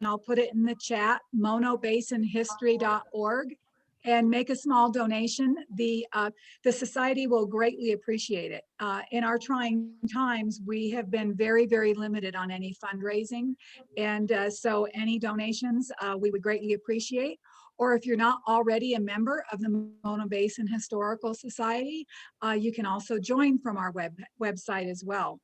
I'll put it in the chat, monobasinhistory.org, and make a small donation. The society will greatly appreciate it. In our trying times, we have been very, very limited on any fundraising. And so any donations we would greatly appreciate. Or if you're not already a member of the Mono Basin Historical Society, you can also join from our website as well.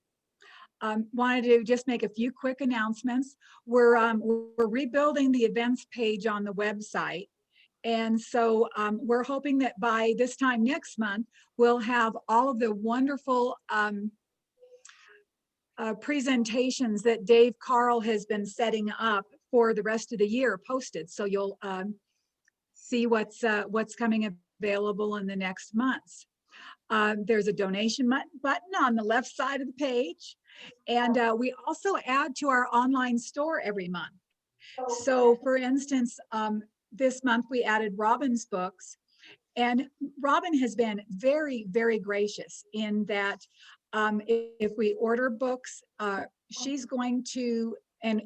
Wanted to just make a few quick announcements. We're rebuilding the events page on the website. And so we're hoping that by this time next month, we'll have all of the wonderful presentations that Dave Carl has been setting up for the rest of the year posted. So you'll see what's coming available in the next months. There's a donation button on the left side of the page. And we also add to our online store every month. So for instance, this month we added Robin's books, and Robin has been very, very gracious in that if we order books, she's going to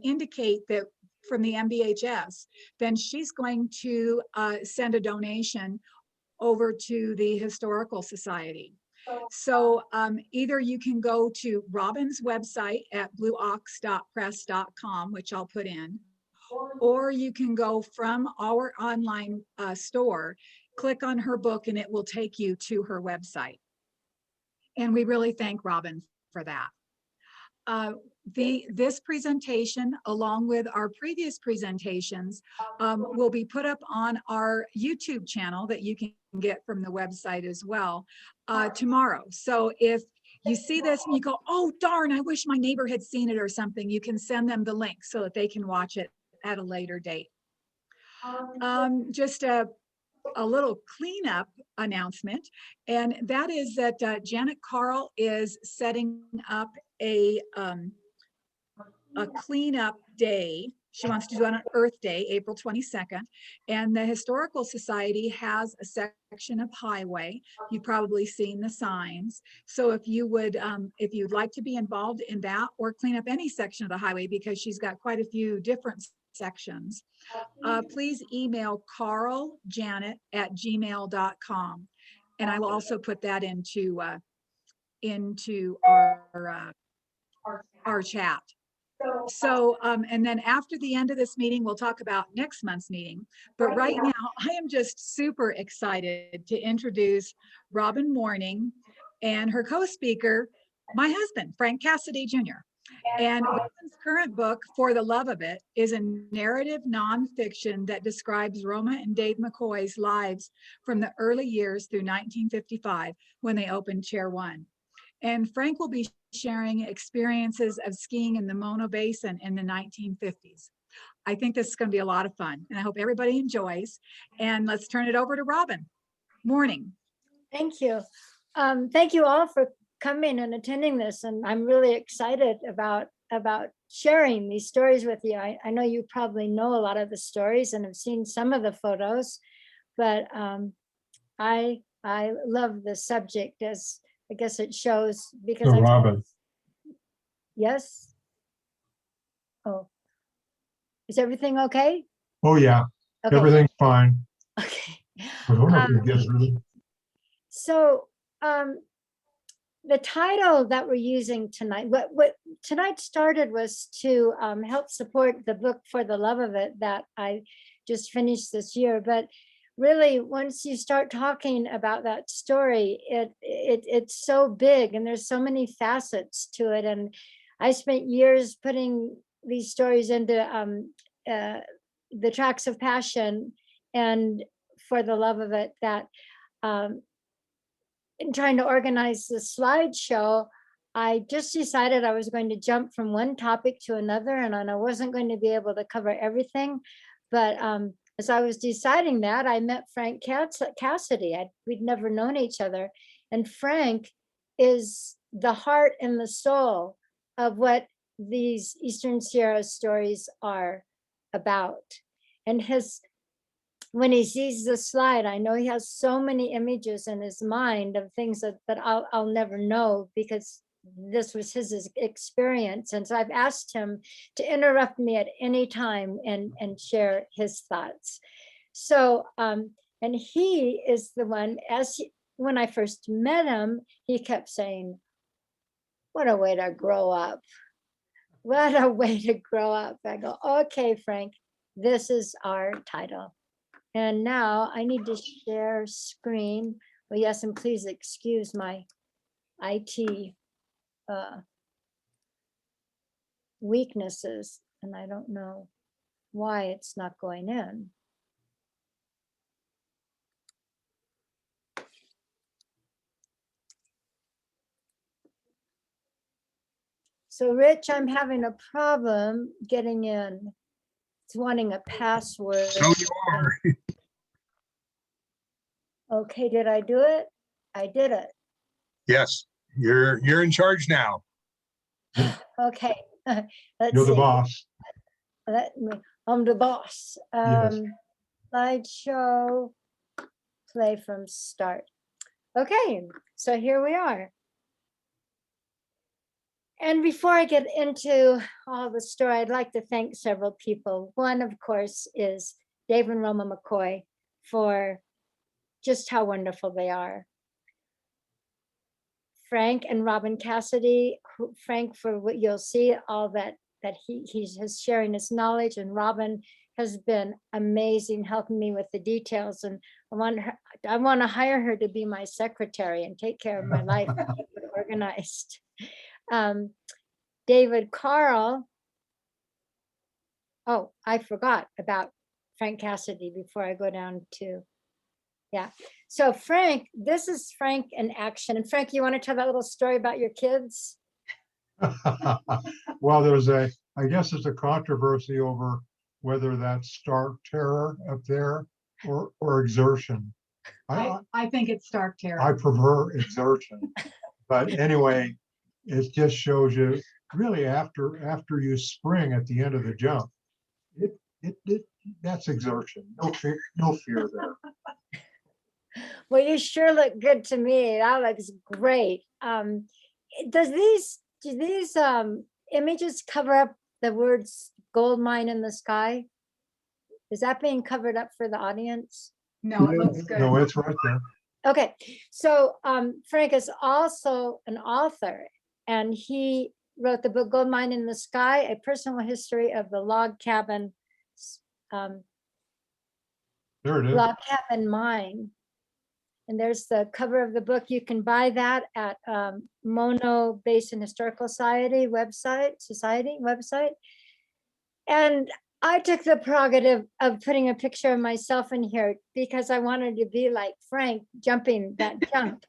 indicate that from the MBHS, then she's going to send a donation over to the Historical Society. So either you can go to Robin's website at blueox.press.com, which I'll put in, or you can go from our online store, click on her book, and it will take you to her website. And we really thank Robin for that. This presentation, along with our previous presentations, will be put up on our YouTube channel that you can get from the website as well tomorrow. So if you see this and you go, oh, darn, I wish my neighbor had seen it or something, you can send them the link so that they can watch it at a later date. Just a little cleanup announcement, and that is that Janet Carl is setting up a cleanup day. She wants to do it on Earth Day, April 22nd, and the Historical Society has a section of highway. You've probably seen the signs. So if you would, if you'd like to be involved in that or clean up any section of the highway, because she's got quite a few different sections, please email carljanet@gmail.com, and I will also put that into our chat. So, and then after the end of this meeting, we'll talk about next month's meeting. But right now, I am just super excited to introduce Robin Morning and her co-speaker, my husband, Frank Cassidy Jr. And Robin's current book, For the Love of It, is a narrative nonfiction that describes Roma and Dave McCoy's lives from the early years through 1955, when they opened Chair One. And Frank will be sharing experiences of skiing in the Mono Basin in the 1950s. I think this is going to be a lot of fun, and I hope everybody enjoys. And let's turn it over to Robin. Morning. Thank you. Thank you all for coming and attending this, and I'm really excited about sharing these stories with you. I know you probably know a lot of the stories and have seen some of the photos, but I love the subject, as I guess it shows, because so Robin. Yes. Oh, is everything okay? Oh yeah, okay. Everything's fine. Okay. So the title that we're using tonight, what tonight started was to help support the book For the Love of It that I just finished this year. But really, once you start talking about that story, it's so big and there's so many facets to it. And I spent years putting these stories into the Tracks of Passion and For the Love of It, that in trying to organize the slideshow, I just decided I was going to jump from one topic to another, and I wasn't going to be able to cover everything. But as I was deciding that, I met Frank Cassidy. We'd never known each other. And Frank is the heart and the soul of what these Eastern Sierra stories are about. And when he sees the slide, I know he has so many images in his mind of things that I'll never know, because this was his experience. And so I've asked him to interrupt me at any time and share his thoughts. So, and he is the one, when I first met him, he kept saying, what a way to grow up. What a way to grow up. I go, okay, Frank, this is our title. And now I need to share screen. Well, yes, and please excuse my IT weaknesses, and I don't know why it's not going in. So Rich, I'm having a problem getting in. It's wanting a password. So you are. Okay, did I do it? I did it. Yes, you're in charge now. Okay. Let's You're the see. boss. I'm the boss. Yes. Slideshow, play from start. Okay, so here we are. And before I get into all the story, I'd like to thank several people. One, of course, is Dave and Roma McCoy for just how wonderful they are. Frank and Robin Cassidy, Frank for what you'll see, all that he's sharing his knowledge, and Robin has been amazing helping me with the details, and I want to hire her to be my secretary and take care of my life and keep it organized. David Carl. Oh, I forgot about Frank Cassidy before I go down to, yeah. So Frank, this is Frank in action. And Frank, you want to tell that little story about your kids? Well, I guess there's a controversy over whether that's stark terror up there or exertion. I think it's stark terror. I prefer exertion. But anyway, it just shows you really after you spring at the end of the jump, that's exertion. No fear there. Well, you sure look good to me. That looks great. Do these images cover up the words gold mine in the sky? Is that being covered up for the audience? No, it looks good. No, it's right there. Okay, so Frank is also an author, and he wrote the book Gold Mine in the Sky, A Personal History of the Log Cabin There it is. Log Cabin Mine. And there's the cover of the book. You can buy that at Mono Basin Historical Society website. And I took the prerogative of putting a picture of myself in here because I wanted to be like Frank jumping that jump.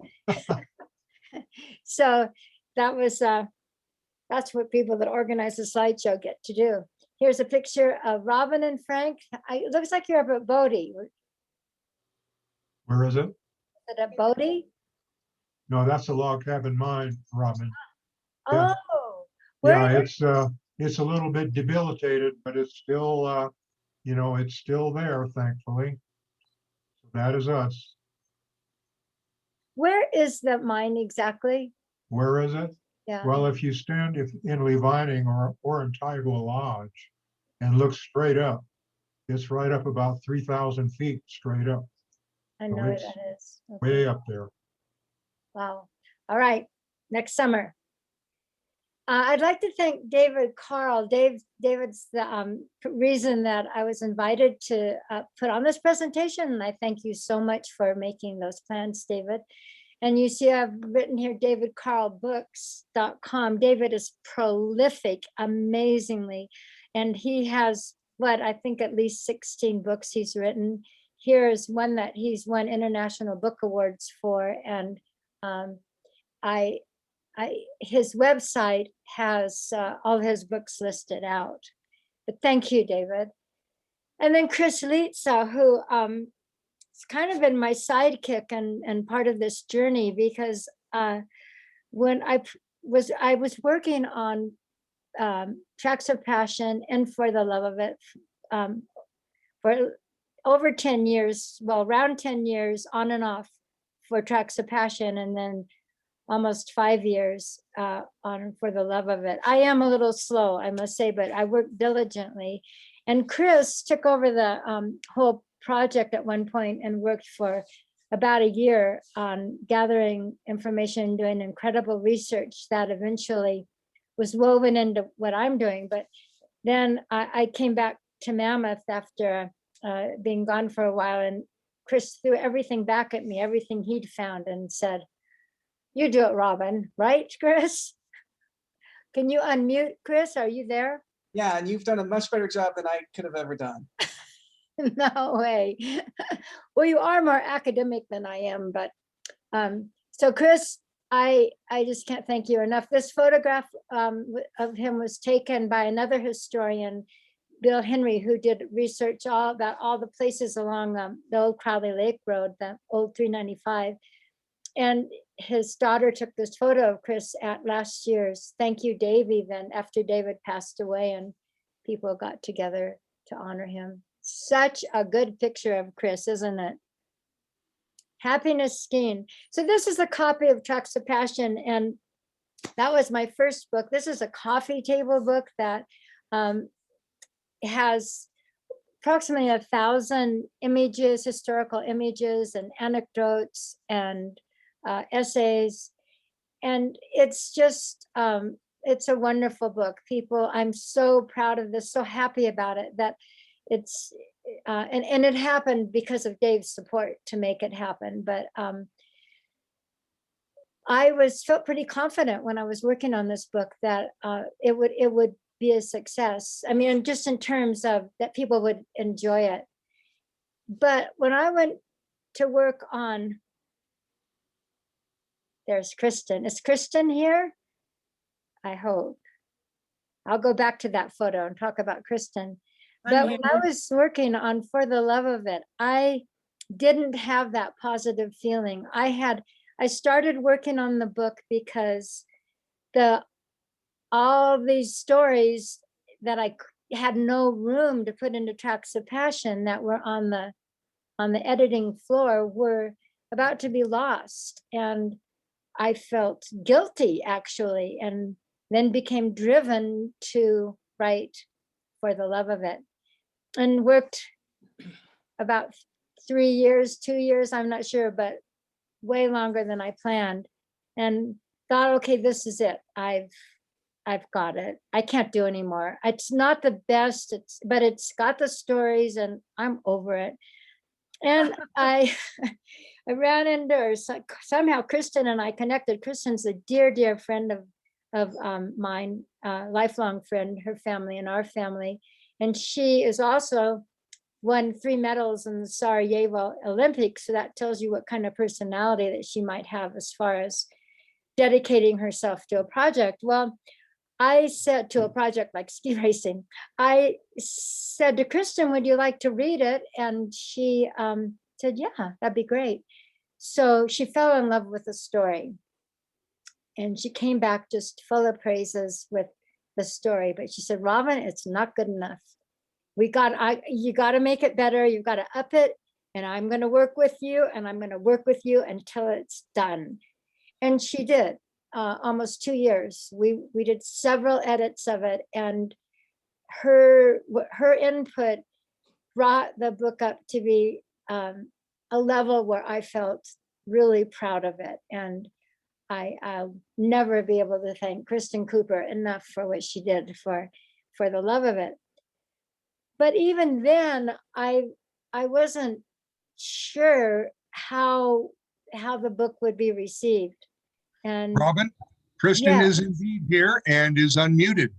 So that was, that's what people that organize the slideshow get to do. Here's a picture of Robin and Frank. It looks like you're up at Bodie. Where is it? Is it at Bodie? No, that's the log cabin mine, Robin. Yeah. Oh, Yeah, it's a little bit debilitated, but it's still, it's still there, thankfully. So that is us. where is that mine exactly? Where is it? Yeah. Well, if you stand in Levining or in Tygel Lodge and look straight up, it's right up about 3,000 feet straight up. I know where that is. Okay. Way up there. Wow. All right. Next summer. I'd like to thank David Carl. David's the reason that I was invited to put on this presentation. And I thank you so much for making those plans, David. And you see, I've written here, davidcarlbooks.com. David is prolific, amazingly. And he has, I think at least 16 books he's written. Here's one that he's won international book awards for. And his website has all his books listed out. But thank you, David. And then Chris Litza, who it's kind of been my sidekick and part of this journey, because when I was working on Tracks of Passion and For the Love of It for over 10 years, well, around 10 years on and off for Tracks of Passion. And then almost 5 years on For the Love of It. I am a little slow, I must say, but I work diligently. And Chris took over the whole project at one point and worked for about a year on gathering information, doing incredible research that eventually was woven into what I'm doing. But then I came back to Mammoth after being gone for a while, and Chris threw everything back at me, everything he'd found, and said, "You do it, Robin," right, Chris? Can you unmute, Chris? Are you there? Yeah, and you've done a much better job than I could have ever done. No way. Well, you are more academic than I am, but so Chris, I just can't thank you enough. This photograph of him was taken by another historian, Bill Henry, who did research all about all the places along the old Crowley Lake Road, the old 395. And his daughter took this photo of Chris at last year's Thank You Dave event after David passed away, and people got together to honor him. Such a good picture of Chris, isn't it? Happiness Skiing. So this is a copy of Tracks of Passion, and that was my first book. This is a coffee table book that has approximately 1,000 images, historical images and anecdotes and essays. And it's just, it's a wonderful book. People, I'm so proud of this, so happy about it, that it's, and it happened because of Dave's support to make it happen. But I felt pretty confident when I was working on this book that it would be a success. I mean, just in terms of that people would enjoy it. But when I went to work on, there's Kristen. Is Kristen here? I hope. I'll go back to that photo and talk about Kristen. But when I was working on For the Love of It, I didn't have that positive feeling. I started working on the book because all these stories that I had no room to put into Tracks of Passion that were on the editing floor were about to be lost. And I felt guilty, actually, and then became driven to write For the Love of It, and worked about 3 years, 2 years, I'm not sure, but way longer than I planned, and thought, okay, this is it. I've got it. I can't do anymore. It's not the best, but it's got the stories, and I'm over it. And I ran into her, somehow Kristen and I connected. Kristen's a dear, dear friend of mine, lifelong friend, her family and our family. And she is also won 3 medals in the Sarajevo Olympics. So that tells you what kind of personality that she might have as far as dedicating herself to a project. Well, I said to a project like ski racing, I said to Kristen, would you like to read it? And she said, yeah, that'd be great. So she fell in love with the story. And she came back just full of praises with the story. But she said, Robin, it's not good enough. You got to make it better. You've got to up it. And I'm going to work with you. And I'm going to work with you until it's done. And she did. Almost 2 years. We did several edits of it, and her input brought the book up to be a level where I felt really proud of it. And I'll never be able to thank Kristen Cooper enough for what she did for the love of it. But even then, I wasn't sure how the book would be received. And Robin, Kristen is indeed here and is unmuted.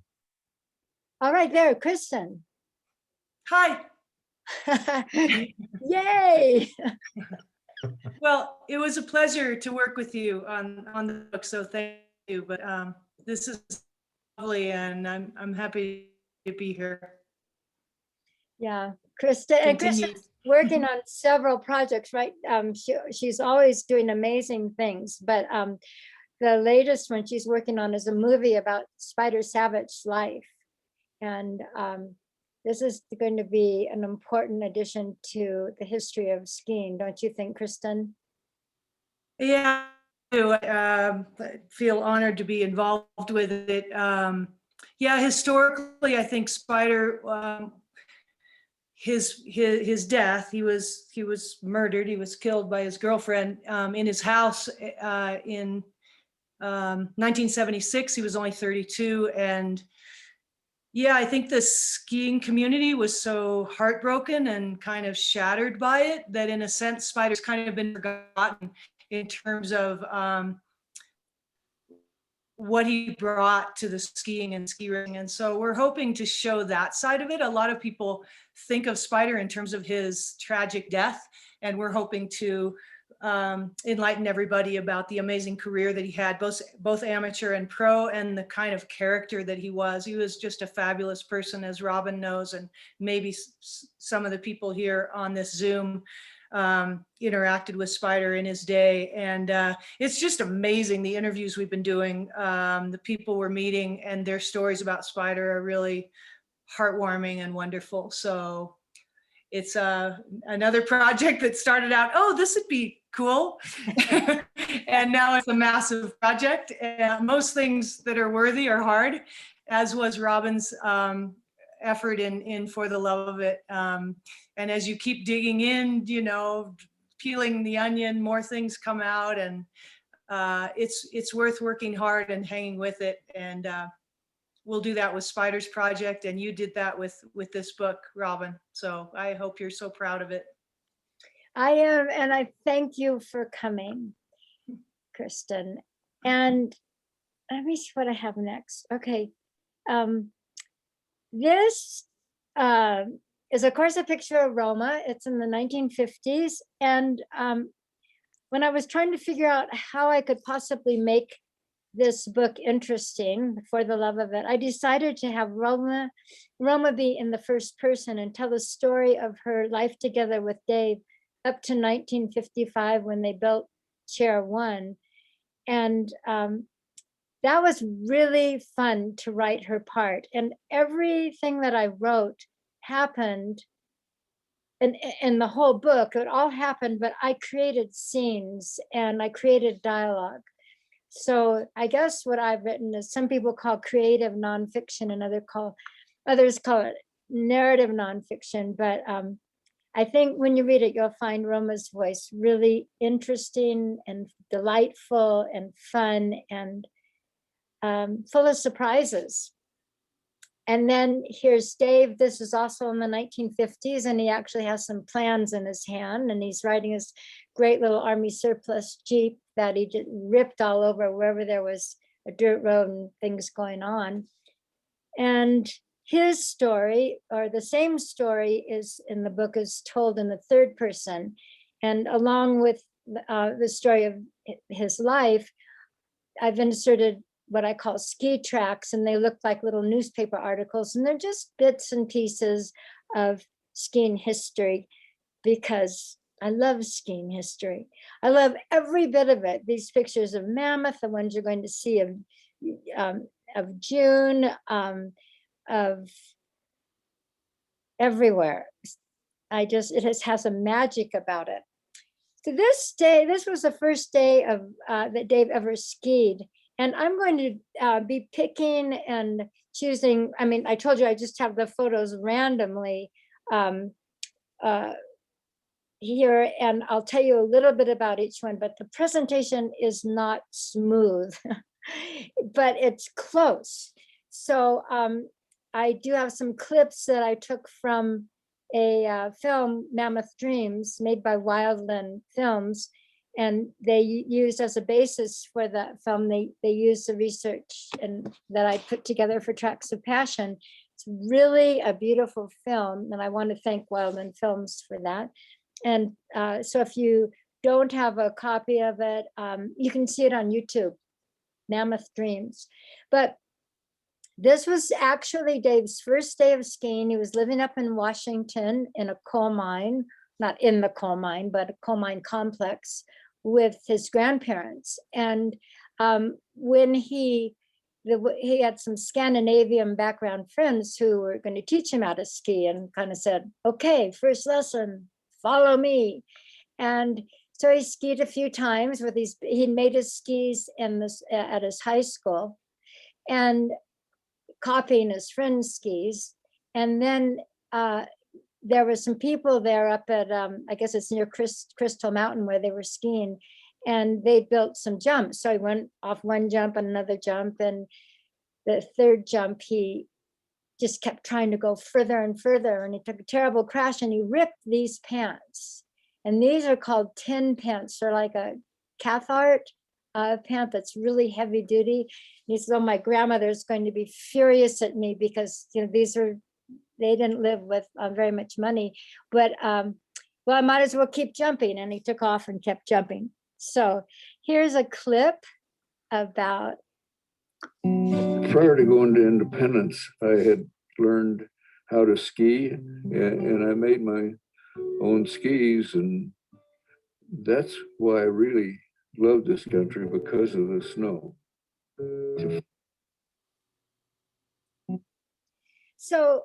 All right, there, Kristen. Hi. Yay. Well, it was a pleasure to work with you on the book, so thank you. But this is lovely, and I'm happy to be here. Yeah, Kristen, and Kristen's working on several projects, right? She's always doing amazing things, but the latest one she's working on is a movie about Spider Savage's life. And this is going to be an important addition to the history of skiing, don't you think, Kristen? Yeah, feel honored to be involved with it. Yeah, historically, I think Spider, his death, he was murdered. He was killed by his girlfriend in his house in 1976. He was only 32, and yeah, I think the skiing community was so heartbroken and kind of shattered by it that in a sense, Spider's kind of been forgotten in terms of what he brought to the skiing and ski racing. And so we're hoping to show that side of it. A lot of people think of Spider in terms of his tragic death, and we're hoping to enlighten everybody about the amazing career that he had, both amateur and pro, and the kind of character that he was. He was just a fabulous person, as Robin knows, and maybe some of the people here on this Zoom interacted with Spider in his day. And it's just amazing, the interviews we've been doing, the people we're meeting, and their stories about Spider are really heartwarming and wonderful. So it's another project that started out, oh, this would be cool. And now it's a massive project. And most things that are worthy are hard, as was Robin's effort in For the Love of It. And as you keep digging in, you know, peeling the onion, more things come out, and it's worth working hard and hanging with it. And we'll do that with Spider's project, and you did that with this book, Robin. So I hope you're so proud of it. I am, and I thank you for coming, Kristen. And let me see what I have next. Okay. This is, of course, a picture of Roma. It's in the 1950s. And when I was trying to figure out how I could possibly make this book interesting, For the Love of It, I decided to have Roma be in the first person and tell the story of her life together with Dave up to 1955 when they built Chair 1. And that was really fun to write her part. And everything that I wrote happened in the whole book. It all happened, but I created scenes and I created dialogue. So I guess what I've written is, some people call creative nonfiction and others call it narrative nonfiction. But I think when you read it, you'll find Roma's voice really interesting and delightful and fun and full of surprises. And then here's Dave. This is also in the 1950s, and he actually has some plans in his hand, and he's riding his great little Army surplus Jeep that he just ripped all over wherever there was a dirt road and things going on. And his story, or the same story, is in the book, is told in the third person. And along with the story of his life, I've inserted what I call ski tracks, and they look like little newspaper articles, and they're just bits and pieces of skiing history, because I love skiing history. I love every bit of it. These pictures of Mammoth, the ones you're going to see of June, of everywhere. It has a magic about it. So this was the first day of that Dave ever skied. And I'm going to be picking and choosing. I mean, I told you I just have the photos randomly here, and I'll tell you a little bit about each one, but the presentation is not smooth, but it's close. So I do have some clips that I took from a film, Mammoth Dreams, made by Wildland Films. And they used as a basis for the film, they used the research that I put together for Tracks of Passion. It's really a beautiful film, and I want to thank Wildland Films for that. And so if you don't have a copy of it, you can see it on YouTube, Mammoth Dreams. But this was actually Dave's first day of skiing. He was living up in Washington in a coal mine, not in the coal mine, but a coal mine complex with his grandparents. And when he had some Scandinavian background friends who were going to teach him how to ski, and kind of said, okay, first lesson, follow me. And So he skied a few times with these, he made his skis in this at his high school and copying his friend's skis. And then there were some people there up at, I guess it's near Crystal Mountain where they were skiing, and they built some jumps. So he went off one jump and another jump, and the third jump, he just kept trying to go further and further, and he took a terrible crash and he ripped these pants. And these are called tin pants. They're like a Cathart pant that's really heavy duty. And he said, oh, my grandmother's going to be furious at me because, you know, they didn't live with very much money, but well, I might as well keep jumping. And he took off and kept jumping. So here's a clip about. Prior to going to Independence, I had learned how to ski, and I made my own skis, and that's why I really love this country, because of the snow. So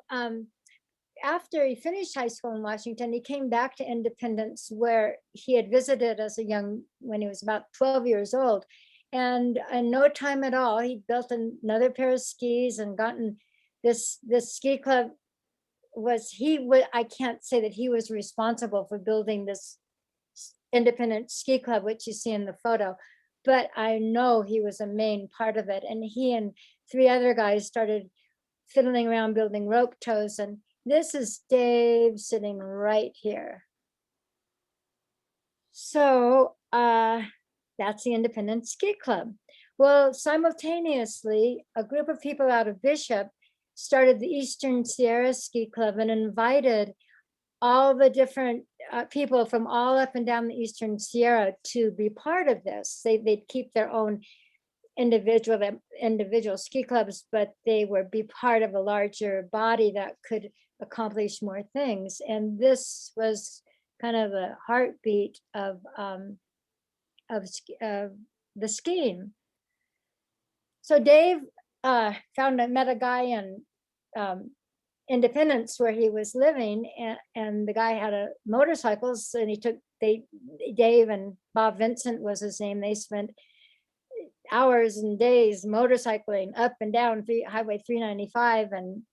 after he finished high school in Washington, he came back to Independence, where he had visited as a when he was about 12 years old. And in no time at all, he built another pair of skis and gotten this ski club. I can't say that he was responsible for building this independent ski club, which you see in the photo, but I know he was a main part of it. And he and 3 other guys started fiddling around building rope tows. And this is Dave sitting right here. So that's the Independent Ski Club. Well, simultaneously, a group of people out of Bishop started the Eastern Sierra Ski Club and invited all the different people from all up and down the Eastern Sierra to be part of this. They'd keep their own individual ski clubs, but they would be part of a larger body that could accomplish more things. And this was kind of a heartbeat of the skiing. So Dave met a guy in Independence where he was living, and the guy had a motorcycles, and Dave and Bob Vincent was his name. They spent hours and days motorcycling up and down Highway 395, and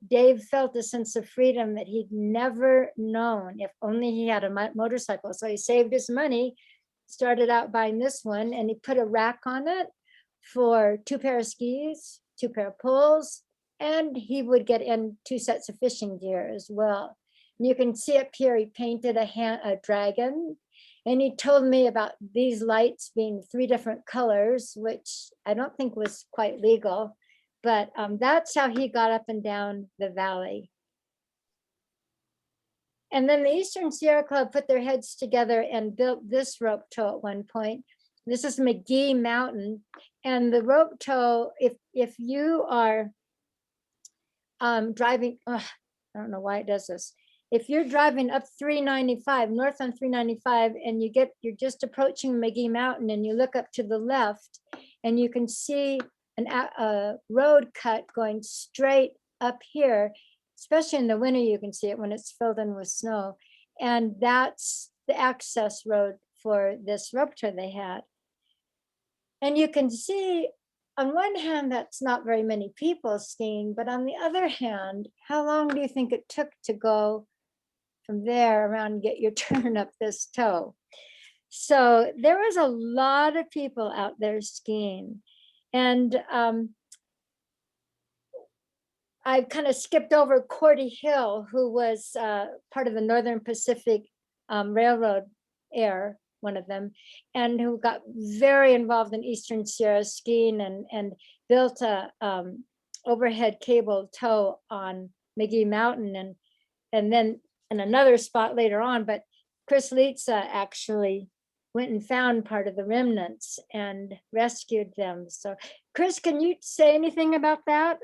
Dave felt a sense of freedom that he'd never known if only he had a motorcycle. So he saved his money, started out buying this one, and he put a rack on it for 2 pair of skis, 2 pair of poles, and he would get in 2 sets of fishing gear as well. And you can see up here, he painted a dragon, and he told me about these lights being 3 different colors, which I don't think was quite legal, but that's how he got up and down the valley. And then the Eastern Sierra Club put their heads together and built this rope tow at one point. This is Mcgee Mountain. And the rope tow, if you are driving, I don't know why it does this. If you're driving up 395, north on 395, and you're just approaching Mcgee Mountain, and you look up to the left, and you can see a road cut going straight up here. Especially in the winter, you can see it when it's filled in with snow. And that's the access road for this rope tow they had. And you can see on one hand, that's not very many people skiing, but on the other hand, how long do you think it took to go from there around and get your turn up this tow? So there was a lot of people out there skiing. And I kind of skipped over Cordy Hill, who was part of the Northern Pacific Railroad Air, one of them, and who got very involved in Eastern Sierra skiing and built a overhead cable tow on Mcgee Mountain, and then in another spot later on. But Chris Litza actually went and found part of the remnants and rescued them. So Chris, can you say anything about that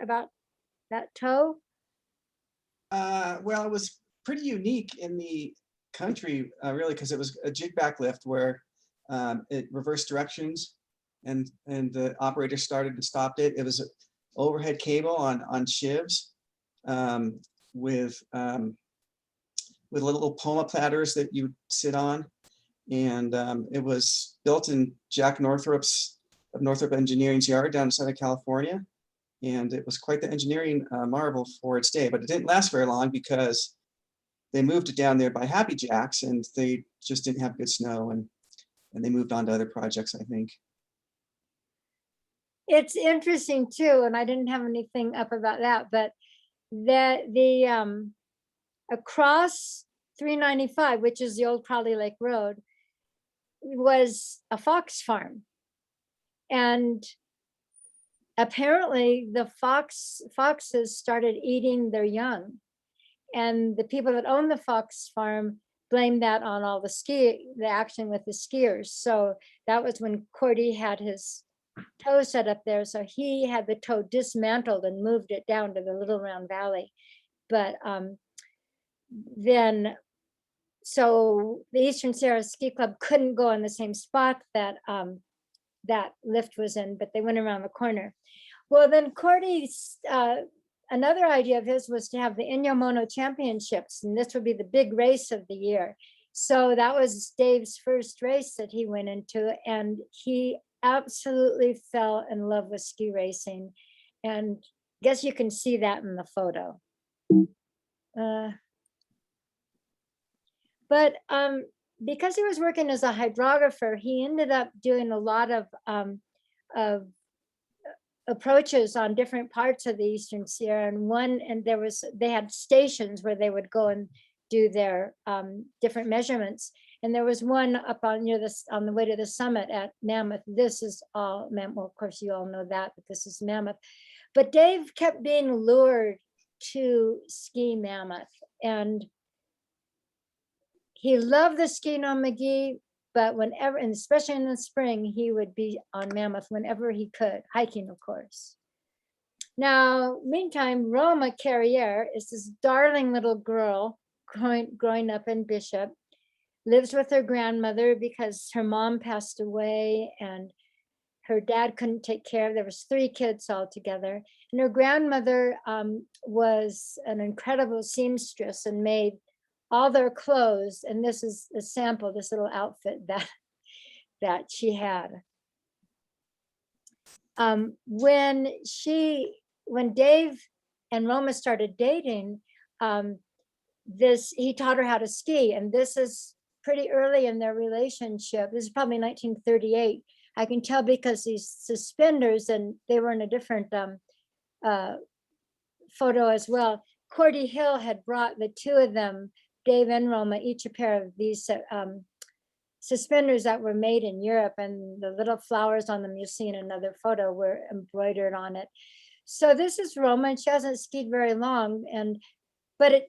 tow? Well, it was pretty unique in the country, really, because it was a jig back lift where it reversed directions, and the operator started and stopped it. It was an overhead cable on shivs with little poma platters that you would sit on. And it was built in Jack Northrup's of Northrop Engineering's yard down in Southern California. And it was quite the engineering marvel for its day, but it didn't last very long because they moved it down there by Happy Jacks and they just didn't have good snow, and they moved on to other projects, I think. It's interesting too, and I didn't have anything up about that, but that the across 395, which is the old Crowley Lake Road, was a fox farm. And apparently the foxes started eating their young. And the people that owned the fox farm blamed that on all the action with the skiers. So that was when Cordy had his toe set up there. So he had the toe dismantled and moved it down to the Little Round Valley. But then, so the Eastern Sierra Ski Club couldn't go in the same spot that that lift was in, but they went around the corner. Well, then Cordy's, another idea of his was to have the Inyo Mono Championships, and this would be the big race of the year. So that was Dave's first race that he went into, and he absolutely fell in love with ski racing. And I guess you can see that in the photo. But because he was working as a hydrographer, he ended up doing a lot of approaches on different parts of the Eastern Sierra, and they had stations where they would go and do their different measurements. And there was one up on on the way to the summit at Mammoth. This is all Mammoth. Well, of course, you all know that, but this is Mammoth. But Dave kept being lured to ski Mammoth, and he loved the skiing on Mcgee, but whenever, and especially in the spring, he would be on Mammoth whenever he could, hiking, of course. Now, meantime, Roma Carriere is this darling little girl growing up in Bishop, lives with her grandmother because her mom passed away and her dad couldn't take care of. There was 3 kids all together, and her grandmother was an incredible seamstress and made all their clothes. And this is a sample, this little outfit that she had. When Dave and Roma started dating, he taught her how to ski, and this is pretty early in their relationship. This is probably 1938. I can tell because these suspenders, and they were in a different photo as well. Cordy Hill had brought the 2 of them, Dave and Roma, each a pair of these suspenders that were made in Europe, and the little flowers on them you see in another photo were embroidered on it. So this is Roma, and she hasn't skied very long, but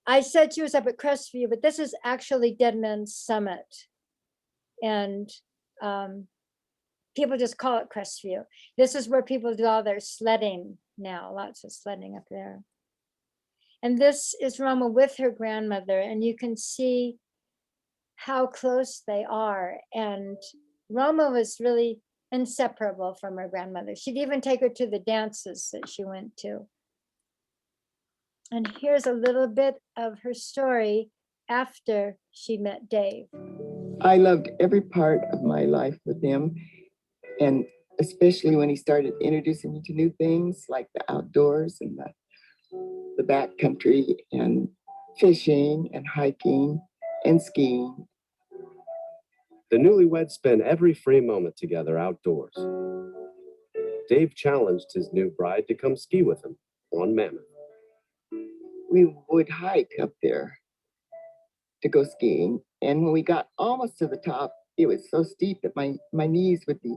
I said she was up at Crestview, but this is actually Dead Man's Summit, and people just call it Crestview. This is where people do all their sledding now, lots of sledding up there. And this is Roma with her grandmother, and you can see how close they are. And Roma was really inseparable from her grandmother. She'd even take her to the dances that she went to. And here's a little bit of her story after she met Dave. I loved every part of my life with him, and especially when he started introducing me to new things like the outdoors and the backcountry and fishing and hiking and skiing. The newlyweds spend every free moment together outdoors. Dave challenged his new bride to come ski with him on Mammoth. We would hike up there to go skiing, and when we got almost to the top, it was so steep that my knees would be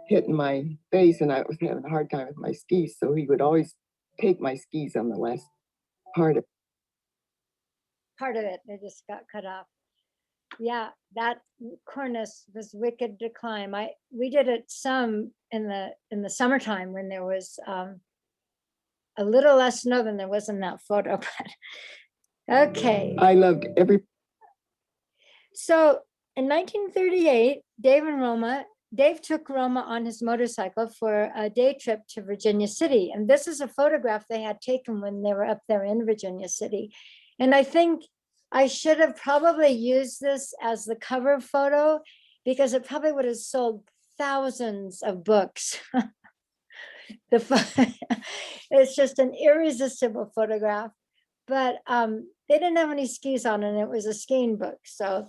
hitting my face, and I was having a hard time with my skis, so he would always take my skis on the last part of it. They just got cut off. Yeah, that cornice was wicked to climb. We did it some in the summertime when there was a little less snow than there was in that photo. But okay. I loved every. So in 1938, Dave took Roma on his motorcycle for a day trip to Virginia City. And this is a photograph they had taken when they were up there in Virginia City. And I think I should have probably used this as the cover photo because it probably would have sold thousands of books. It's just an irresistible photograph. But they didn't have any skis on, and it was a skiing book. So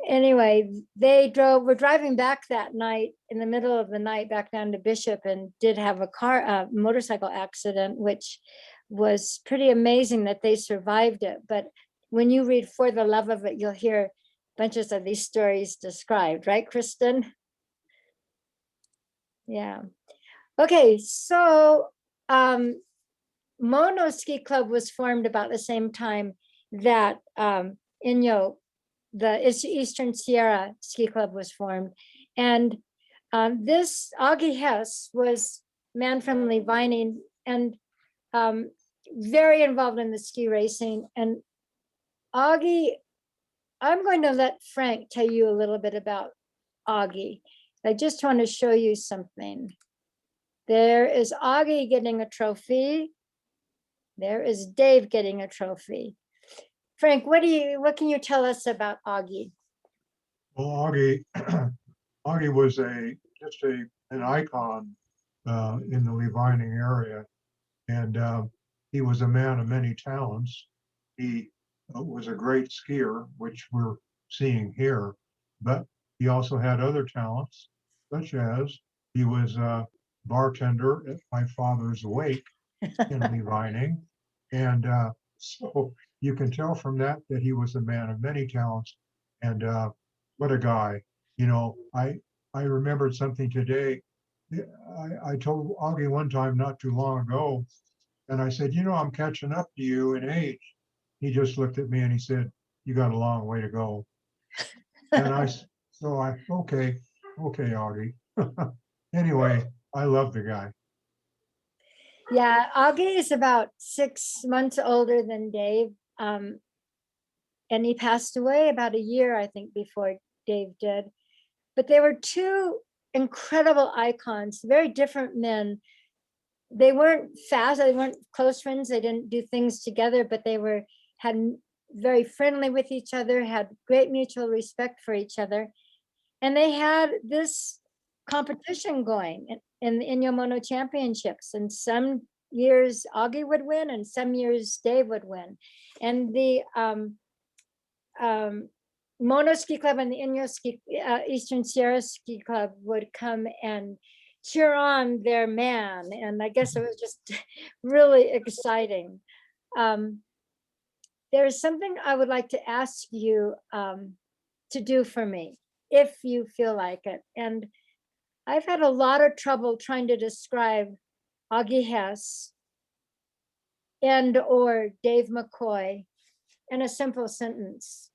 anyway, were driving back that night in the middle of the night back down to Bishop, and did have a motorcycle accident, which was pretty amazing that they survived it. But when you read For the Love of It, you'll hear bunches of these stories described, right, Kristen? Yeah. Okay, so Mono Ski Club was formed about the same time that Inyo, the Eastern Sierra Ski Club, was formed. And this Augie Hess was man from Levining and very involved in the ski racing. And Augie, I'm going to let Frank tell you a little bit about Augie. I just want to show you something. There is Augie getting a trophy. There is Dave getting a trophy. Frank, what can you tell us about Augie? Well, Augie was just an icon in the Levining area, and he was a man of many talents. He was a great skier, which we're seeing here, but he also had other talents, such as he was a bartender at my father's wake in Levining, and so you can tell from that he was a man of many talents. And what a guy. You know, I remembered something today. I told Augie one time not too long ago, and I said, you know, I'm catching up to you in age. He just looked at me and he said, you got a long way to go. And okay, Augie. Anyway, I love the guy. Yeah, Augie is about 6 months older than Dave. And he passed away about a year, I think, before Dave did. But they were two incredible icons, very different men. They weren't fast, they weren't close friends, they didn't do things together, but they had very friendly with each other, had great mutual respect for each other. And they had this competition going in the Inyo Mono Championships. And some years Augie would win, and some years Dave would win. And the Mono Ski Club and the Inyo Eastern Sierra Ski Club would come and cheer on their man. And I guess it was just really exciting. There's something I would like to ask you to do for me, if you feel like it. And I've had a lot of trouble trying to describe Augie Hess or Dave McCoy in a simple sentence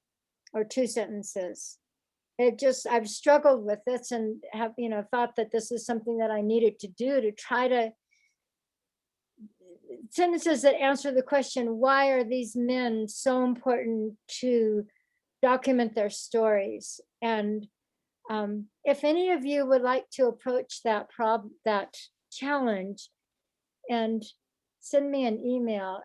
or 2 sentences. I've struggled with this and have, thought that this is something that I needed to do, to try to sentences that answer the question, why are these men so important to document their stories? And if any of you would like to approach that challenge and send me an email,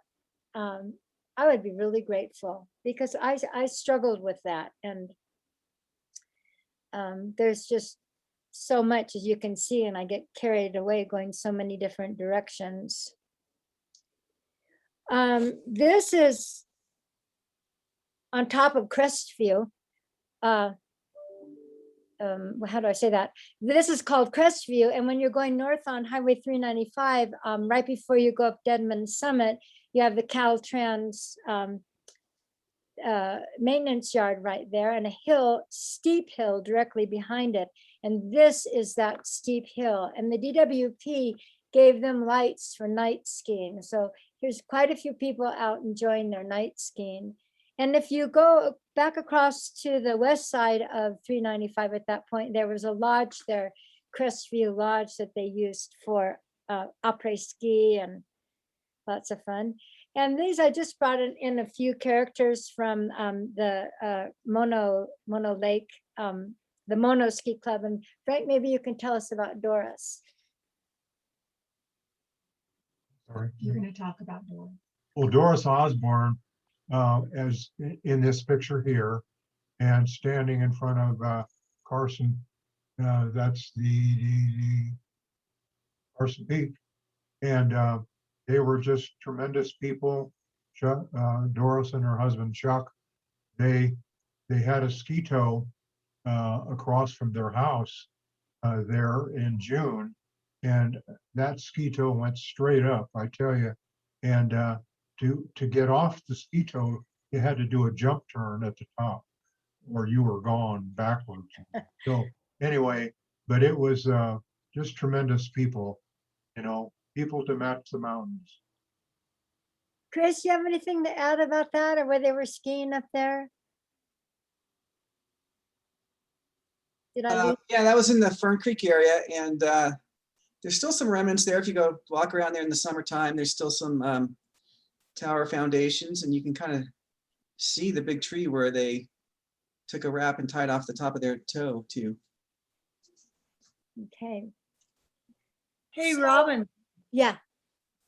I would be really grateful, because I struggled with that. And there's just so much, as you can see, and I get carried away going so many different directions. This is on top of Crestview. How do I say that? This is called Crestview, and when you're going north on Highway 395, right before you go up Deadman Summit, you have the Caltrans maintenance yard right there, and a steep hill directly behind it. And this is that steep hill, and the DWP gave them lights for night skiing. So here's quite a few people out enjoying their night skiing. And if you go back across to the west side of 395, at that point, there was a lodge there, Crestview Lodge, that they used for après ski and lots of fun. And these, I just brought in a few characters from the Mono Lake, the Mono Ski Club. And Frank, maybe you can tell us about Doris. Sorry. You're going to talk about Doris. Well, Doris Osborne as in this picture here, and standing in front of Carson. That's the Carson Peak, and they were just tremendous people. Chuck, Doris and her husband Chuck, they had a ski tow across from their house there in June, and that ski tow went straight up, I tell you. And to get off the ski tow, you had to do a jump turn at the top, or you were gone backwards. So anyway, but it was just tremendous people, people to match the mountains. Chris, you have anything to add about that, or where they were skiing up there? Did I lose? Yeah, that was in the Fern Creek area, and there's still some remnants there. If you go walk around there in the summertime, there's still some tower foundations, and you can kind of see the big tree where they took a wrap and tied off the top of their toe to. Okay, Hey, So- Robin, yeah,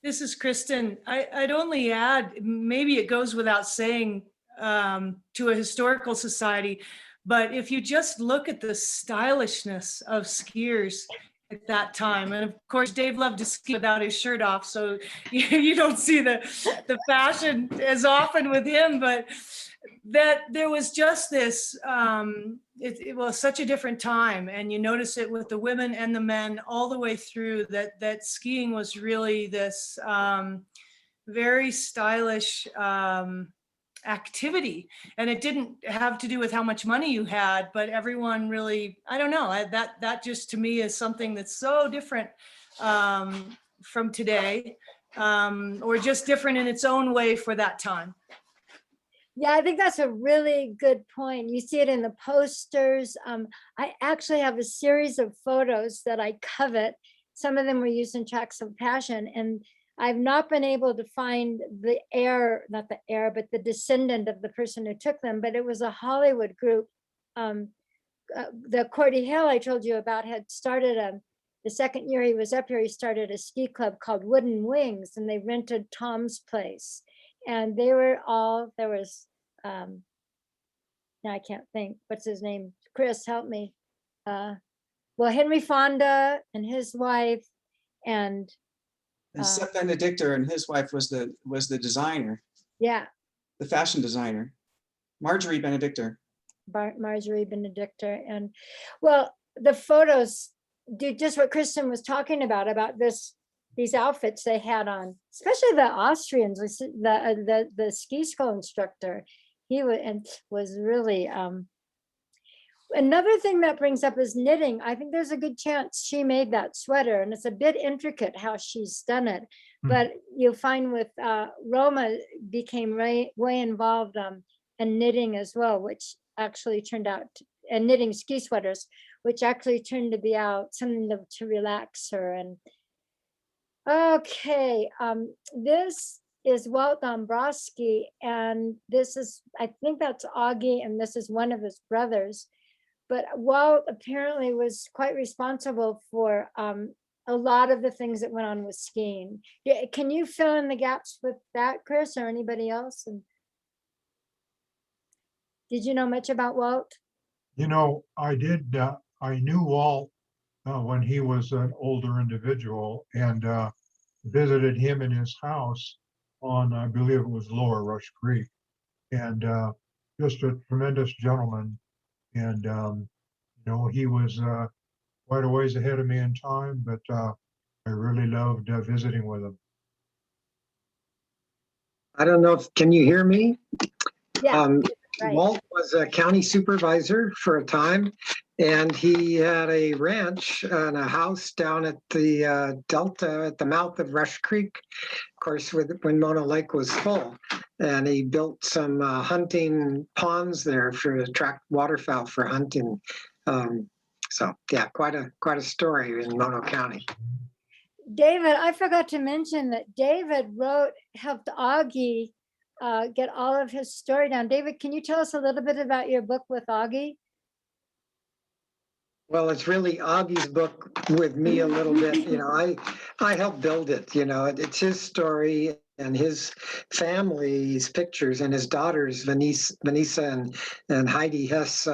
this is Kristen. I'd only add, maybe it goes without saying to a historical society, but if you just look at the stylishness of skiers at that time, and of course, Dave loved to ski without his shirt off, so you don't see the fashion as often with him, but that there was just this, it was such a different time, and you notice it with the women and the men all the way through, that skiing was really this very stylish activity, and it didn't have to do with how much money you had, but everyone really, I don't know, that just to me is something that's so different from today, or just different in its own way for that time. yeah, I think that's a really good point. You see it in the posters. I actually have a series of photos that I covet. Some of them were used in Tracks of Passion, and I've not been able to find the not the heir, but the descendant of the person who took them, but it was a Hollywood group. The Cordy Hale I told you about had started the second year he was up here, he started a ski club called Wooden Wings, and they rented Tom's place. And they were all, there was, now I can't think, what's his name? Chris, help me. Well, Henry Fonda and his wife, and Seth Benedictor and his wife was the designer, yeah, the fashion designer, Marjorie Benedictor. Marjorie Benedictor. And well, the photos do just what Kristen was talking about these outfits they had on, especially the Austrians, the ski school instructor. He was really, another thing that brings up is knitting. I think there's a good chance she made that sweater, and it's a bit intricate how she's done it. But you'll find with Roma became way involved in knitting as well, which actually turned out, and knitting ski sweaters, which actually turned to be out something to relax her. And okay, this is Walt Dombrowski, and this is, I think that's Augie, and this is one of his brothers. But Walt apparently was quite responsible for a lot of the things that went on with skiing. Can you fill in the gaps with that, Chris, or anybody else? And did you know much about Walt? I did. I knew Walt when he was an older individual, and visited him in his house on, I believe it was Lower Rush Creek, and just a tremendous gentleman. And he was quite a ways ahead of me in time, but I really loved visiting with him. I don't know if, can you hear me? Yeah, right. Walt was a county supervisor for a time, and he had a ranch and a house down at the Delta at the mouth of Rush Creek, of course, when Mono Lake was full. And he built some hunting ponds there to attract waterfowl for hunting. So yeah, quite a story in Mono County. David, I forgot to mention that David helped Augie get all of his story down. David, can you tell us a little bit about your book with Augie? Well, it's really Augie's book with me a little bit. I helped build it. It's his story, and his family's pictures and his daughters, Vanessa and Heidi Hess,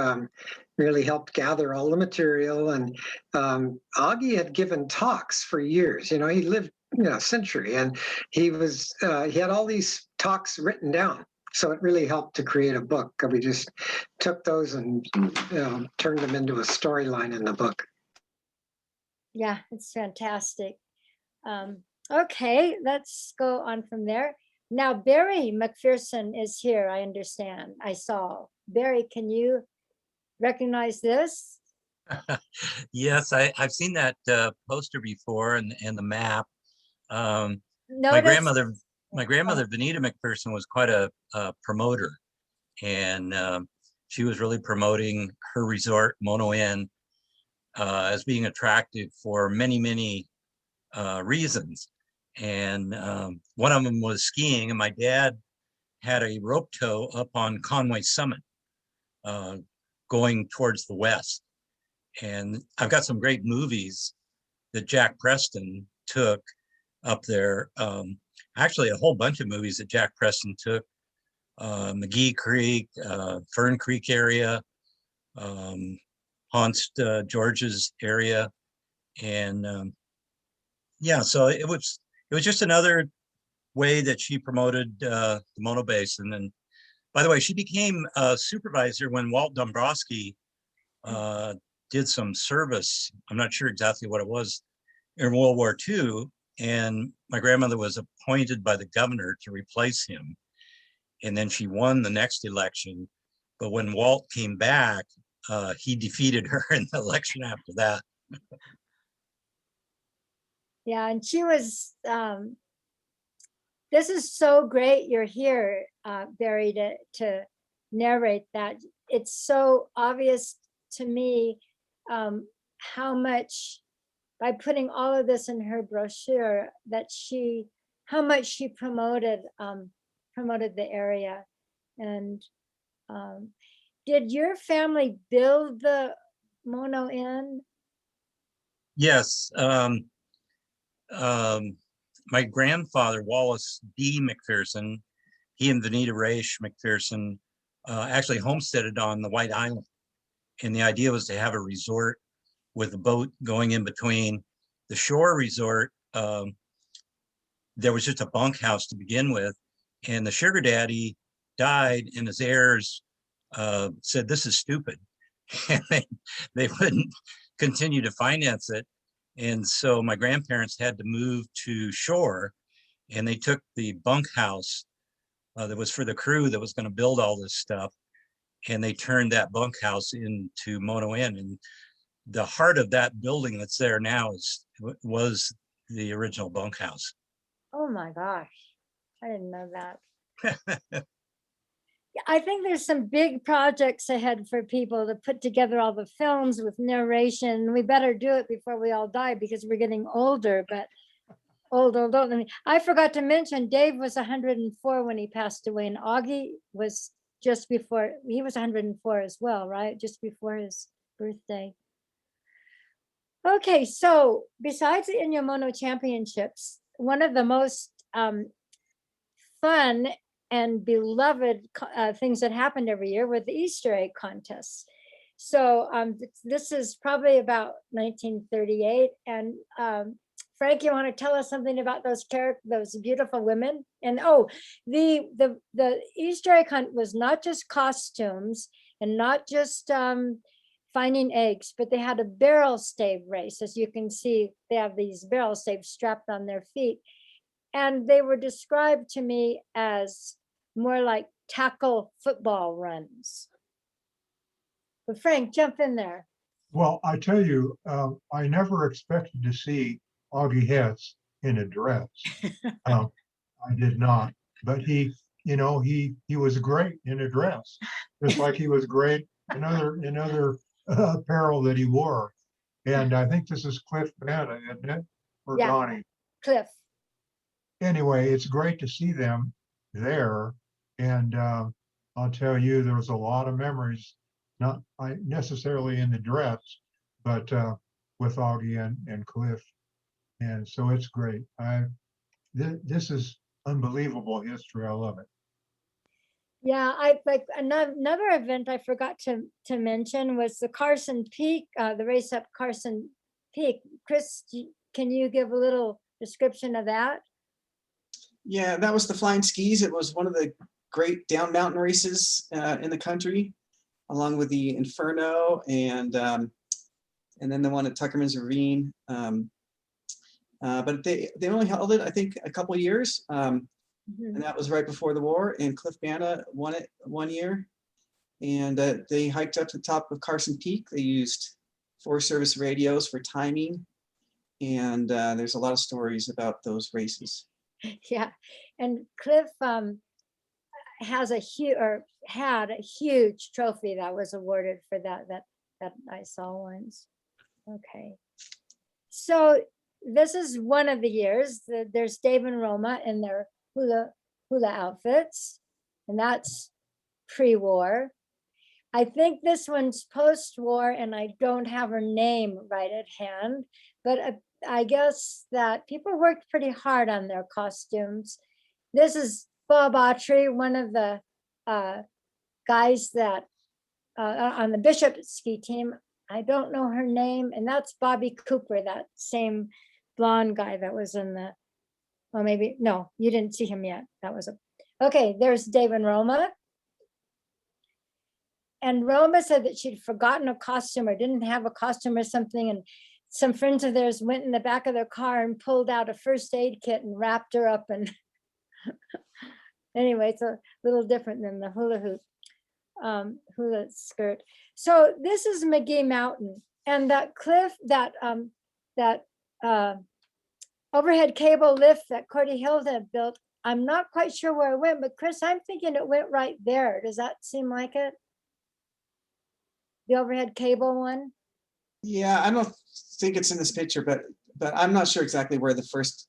really helped gather all the material. And Augie had given talks for years. You know, he lived a century, and he had all these talks written down. So it really helped to create a book. We just took those and turned them into a storyline in the book. Yeah, it's fantastic. Okay, let's go on from there. Now, Barry Mcpherson is here, I understand. I saw. Barry, can you recognize this? Yes, I've seen that poster before and the map. My Notice, grandmother, Benita Mcpherson, was quite a promoter, and she was really promoting her resort, Mono Inn, as being attractive for many, many reasons. And one of them was skiing, and my dad had a rope tow up on Conway Summit, going towards the west. And I've got some great movies that Jack Preston took up there. Actually, a whole bunch of movies that Jack Preston took. McGee Creek, Fern Creek area, Haunts George's area. And yeah, so it was just another way that she promoted the Mono Basin. And by the way, she became a supervisor when Walt Dombrowski did some service. I'm not sure exactly what it was in World War II. And my grandmother was appointed by the governor to replace him. And then she won the next election. But when Walt came back, he defeated her in the election after that. yeah, and she was, this is so great you're here, Barry, to narrate that. It's so obvious to me how much, by putting all of this in her brochure, that how much she promoted the area. And did your family build the Mono Inn? Yes. My grandfather, Wallace D. Mcpherson, he and Vanita Raish Mcpherson actually homesteaded on the White Island. And the idea was to have a resort with a boat going in between. The shore resort, there was just a bunkhouse to begin with. And the sugar daddy died, and his heirs said, "This is stupid." And they wouldn't continue to finance it. And so my grandparents had to move to shore, and they took the bunkhouse that was for the crew that was going to build all this stuff, and they turned that bunkhouse into Mono Inn. And the heart of that building that's there now was the original bunkhouse. Oh my gosh, I didn't know that. I think there's some big projects ahead for people to put together all the films with narration. We better do it before we all die, because we're getting older, but old. I mean, I forgot to mention Dave was 104 when he passed away, and Augie was just before, he was 104 as well, right? Just before his birthday. Okay, so besides the Inyo Mono Championships, one of the most fun and beloved things that happened every year were the Easter egg contests. So this is probably about 1938. And Frank, you want to tell us something about those beautiful women? And oh, the Easter egg hunt was not just costumes and not just finding eggs, but they had a barrel stave race. As you can see, they have these barrel staves strapped on their feet. And they were described to me as more like tackle football runs. But Frank, jump in there. Well, I tell you, I never expected to see Augie Hess in a dress. I did not, but he was great in a dress, just like he was great in other apparel that he wore. And I think this is Cliff Banna, isn't it? Or Yeah, Donnie? Cliff. Anyway, it's great to see them there. And I'll tell you, there was a lot of memories, not necessarily in the dress, but with Augie and Cliff. And so it's great. This is unbelievable history. I love it. Yeah, I like another event I forgot to mention was the Carson Peak, the race up Carson Peak. Chris, can you give a little description of that? Yeah, that was the Flying Skis. It was one of the great down mountain races in the country, along with the Inferno and then the one at Tuckerman's Ravine. But they only held it, I think, a couple of years. And that was right before the war. And Cliff Bana won it one year. And they hiked up to the top of Carson Peak. They used Forest Service radios for timing. And there's a lot of stories about those races. Yeah, and Cliff has had a huge trophy that was awarded for that I saw once. Okay, so this is one of the years. There's Dave and Roma in their hula outfits, and that's pre-war. I think this one's post-war, and I don't have her name right at hand, but I guess that people worked pretty hard on their costumes. This is Bob Autry, one of the guys that on the Bishop ski team. I don't know her name, and that's Bobby Cooper, that same blonde guy that was in the, well, maybe, no, you didn't see him yet. That was okay, there's Dave and Roma. And Roma said that she'd forgotten a costume or didn't have a costume or something, and some friends of theirs went in the back of their car and pulled out a first aid kit and wrapped her up. And anyway, it's a little different than the hula skirt. So this is Mcgee Mountain, and that cliff, that overhead cable lift that Cordy Hill had built, I'm not quite sure where it went, but Chris, I'm thinking it went right there. Does that seem like it? The overhead cable one? Yeah, I don't think it's in this picture, but I'm not sure exactly where the first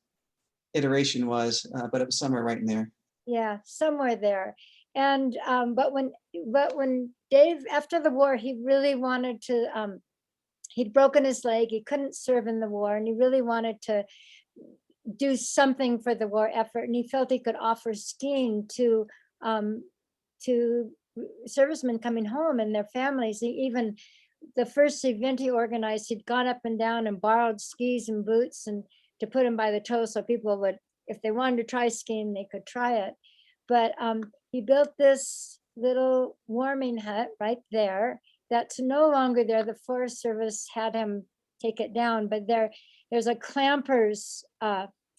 iteration was, but it was somewhere right in there. Yeah, somewhere there. And but when Dave, after the war, he really wanted to, he'd broken his leg, he couldn't serve in the war, and he really wanted to do something for the war effort, and he felt he could offer skiing to servicemen coming home and their families. He even, the first event he organized, he'd gone up and down and borrowed skis and boots and to put them by the toe so people would, if they wanted to try skiing, they could try it. But he built this little warming hut right there that's no longer there. The Forest Service had him take it down, but there's a clampers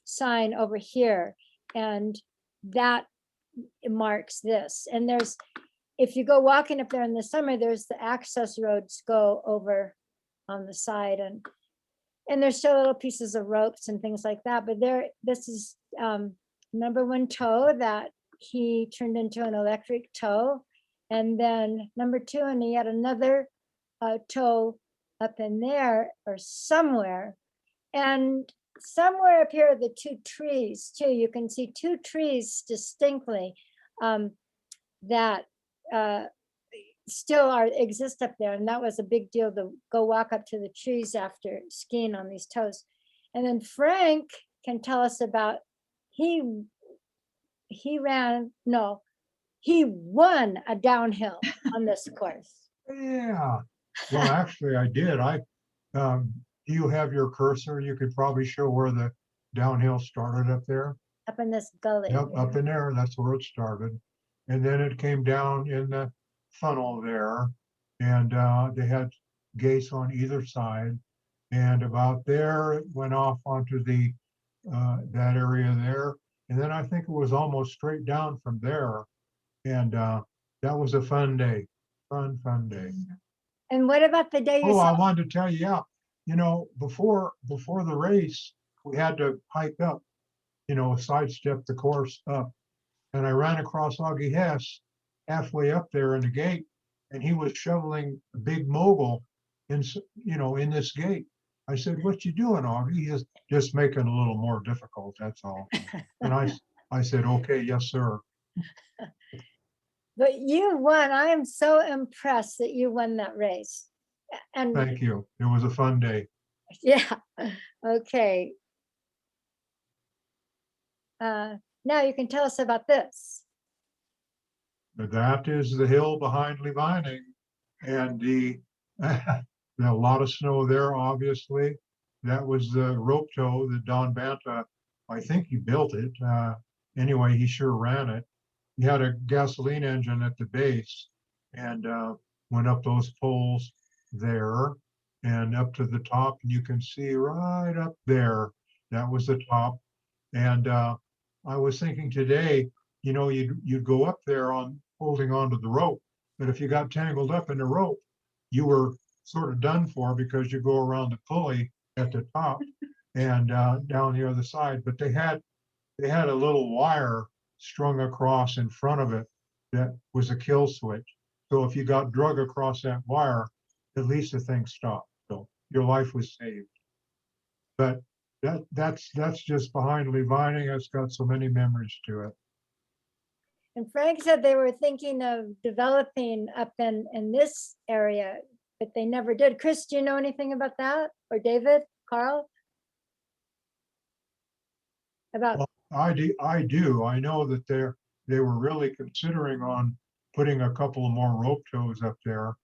sign over here, and that marks this. And there's, if you go walking up there in the summer, there's the access roads go over on the side, and there's still little pieces of ropes and things like that. But this is number one toe that he turned into an electric toe, and then number two, and he had another toe up in there or somewhere, and somewhere up here are the two trees too. You can see two trees distinctly that still exist up there, and that was a big deal to go walk up to the trees after skiing on these toes. And then Frank can tell us about, he won a downhill on this course. Yeah, well, actually I did. Do you have your cursor? You could probably show where the downhill started up there. Up in this gully. Yep, up in there, that's where it started. And then it came down in the funnel there, and they had gates on either side. And about there, it went off onto the that area there. And then I think it was almost straight down from there. And that was a fun day, fun day. And what about the day you Oh, I saw? wanted to tell you, yeah, you know, before the race, we had to hike up, you know, sidestep the course up. And I ran across Augie Hess halfway up there in the gate, and he was shoveling a big mogul in this gate. I said, "What you doing, Augie?" He is just making it a little more difficult, that's all. And I said, "Okay, yes, sir." But you won. I am so impressed that you won that race. And Thank you. It was a fun day. yeah, okay. Now you can tell us about this. That is the hill behind Levining, and there's a lot of snow there, obviously. That was the rope tow that Don Banta, I think he built it. Anyway, he sure ran it. He had a gasoline engine at the base and went up those poles there and up to the top. And you can see right up there, that was the top. And I was thinking today, you know, you'd go up there on holding onto the rope, but if you got tangled up in the rope, you were sort of done for because you go around the pulley at the top and down the other side. But they had a little wire strung across in front of it that was a kill switch. So if you got drug across that wire, at least the thing stopped. So your life was saved. But that's just behind Levining. It's got so many memories to it. And Frank said they were thinking of developing up in this area, but they never did. Chris, do you know anything about that? Or David, Carl? About, Well, I do. I know that they were really considering on putting a couple of more rope tows up there.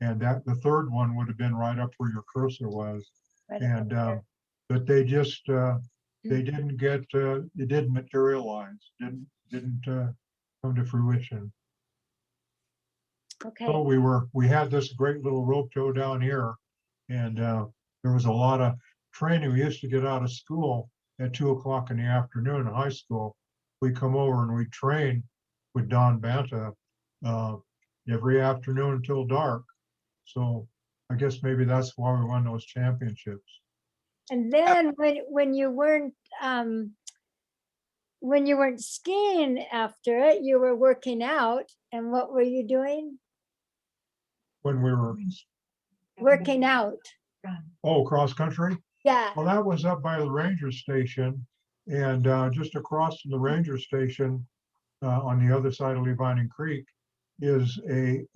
And that the third one would have been right up where your cursor was. right And up there. but they just they didn't get it didn't materialize, didn't come to fruition. Okay, So we had this great little rope tow down here, and there was a lot of training. We used to get out of school at 2 o'clock in the afternoon in high school. We come over and we train with Don Banta every afternoon until dark. So I guess maybe that's why we won those championships. and then when you weren't skiing after it, you were working out. And what were you doing? When we were, Working out. cross country. Yeah. Well, that was up by the ranger station, and just across from the ranger station on the other side of Levining Creek is a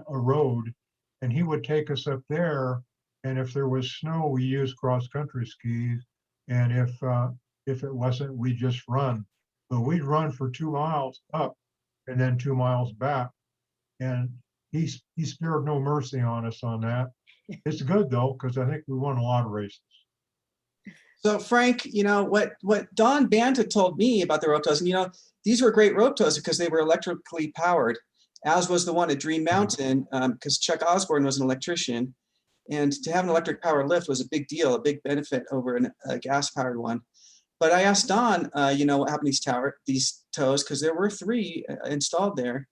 road, and he would take us up there. And if there was snow, we used cross country skis, and if it wasn't, we just run. But we'd run for 2 miles up and then 2 miles back, and he spared no mercy on us on that. It's good though, because I think we won a lot of races. So Frank, you know, what Don Banta told me about the rope tows, and you know, these were great rope tows because they were electrically powered, as was the one at Dream Mountain, because Chuck Osborne was an electrician. And to have an electric power lift was a big deal, a big benefit over a gas powered one. But I asked Don, you know, what happened to these tows, because there were 3 installed there.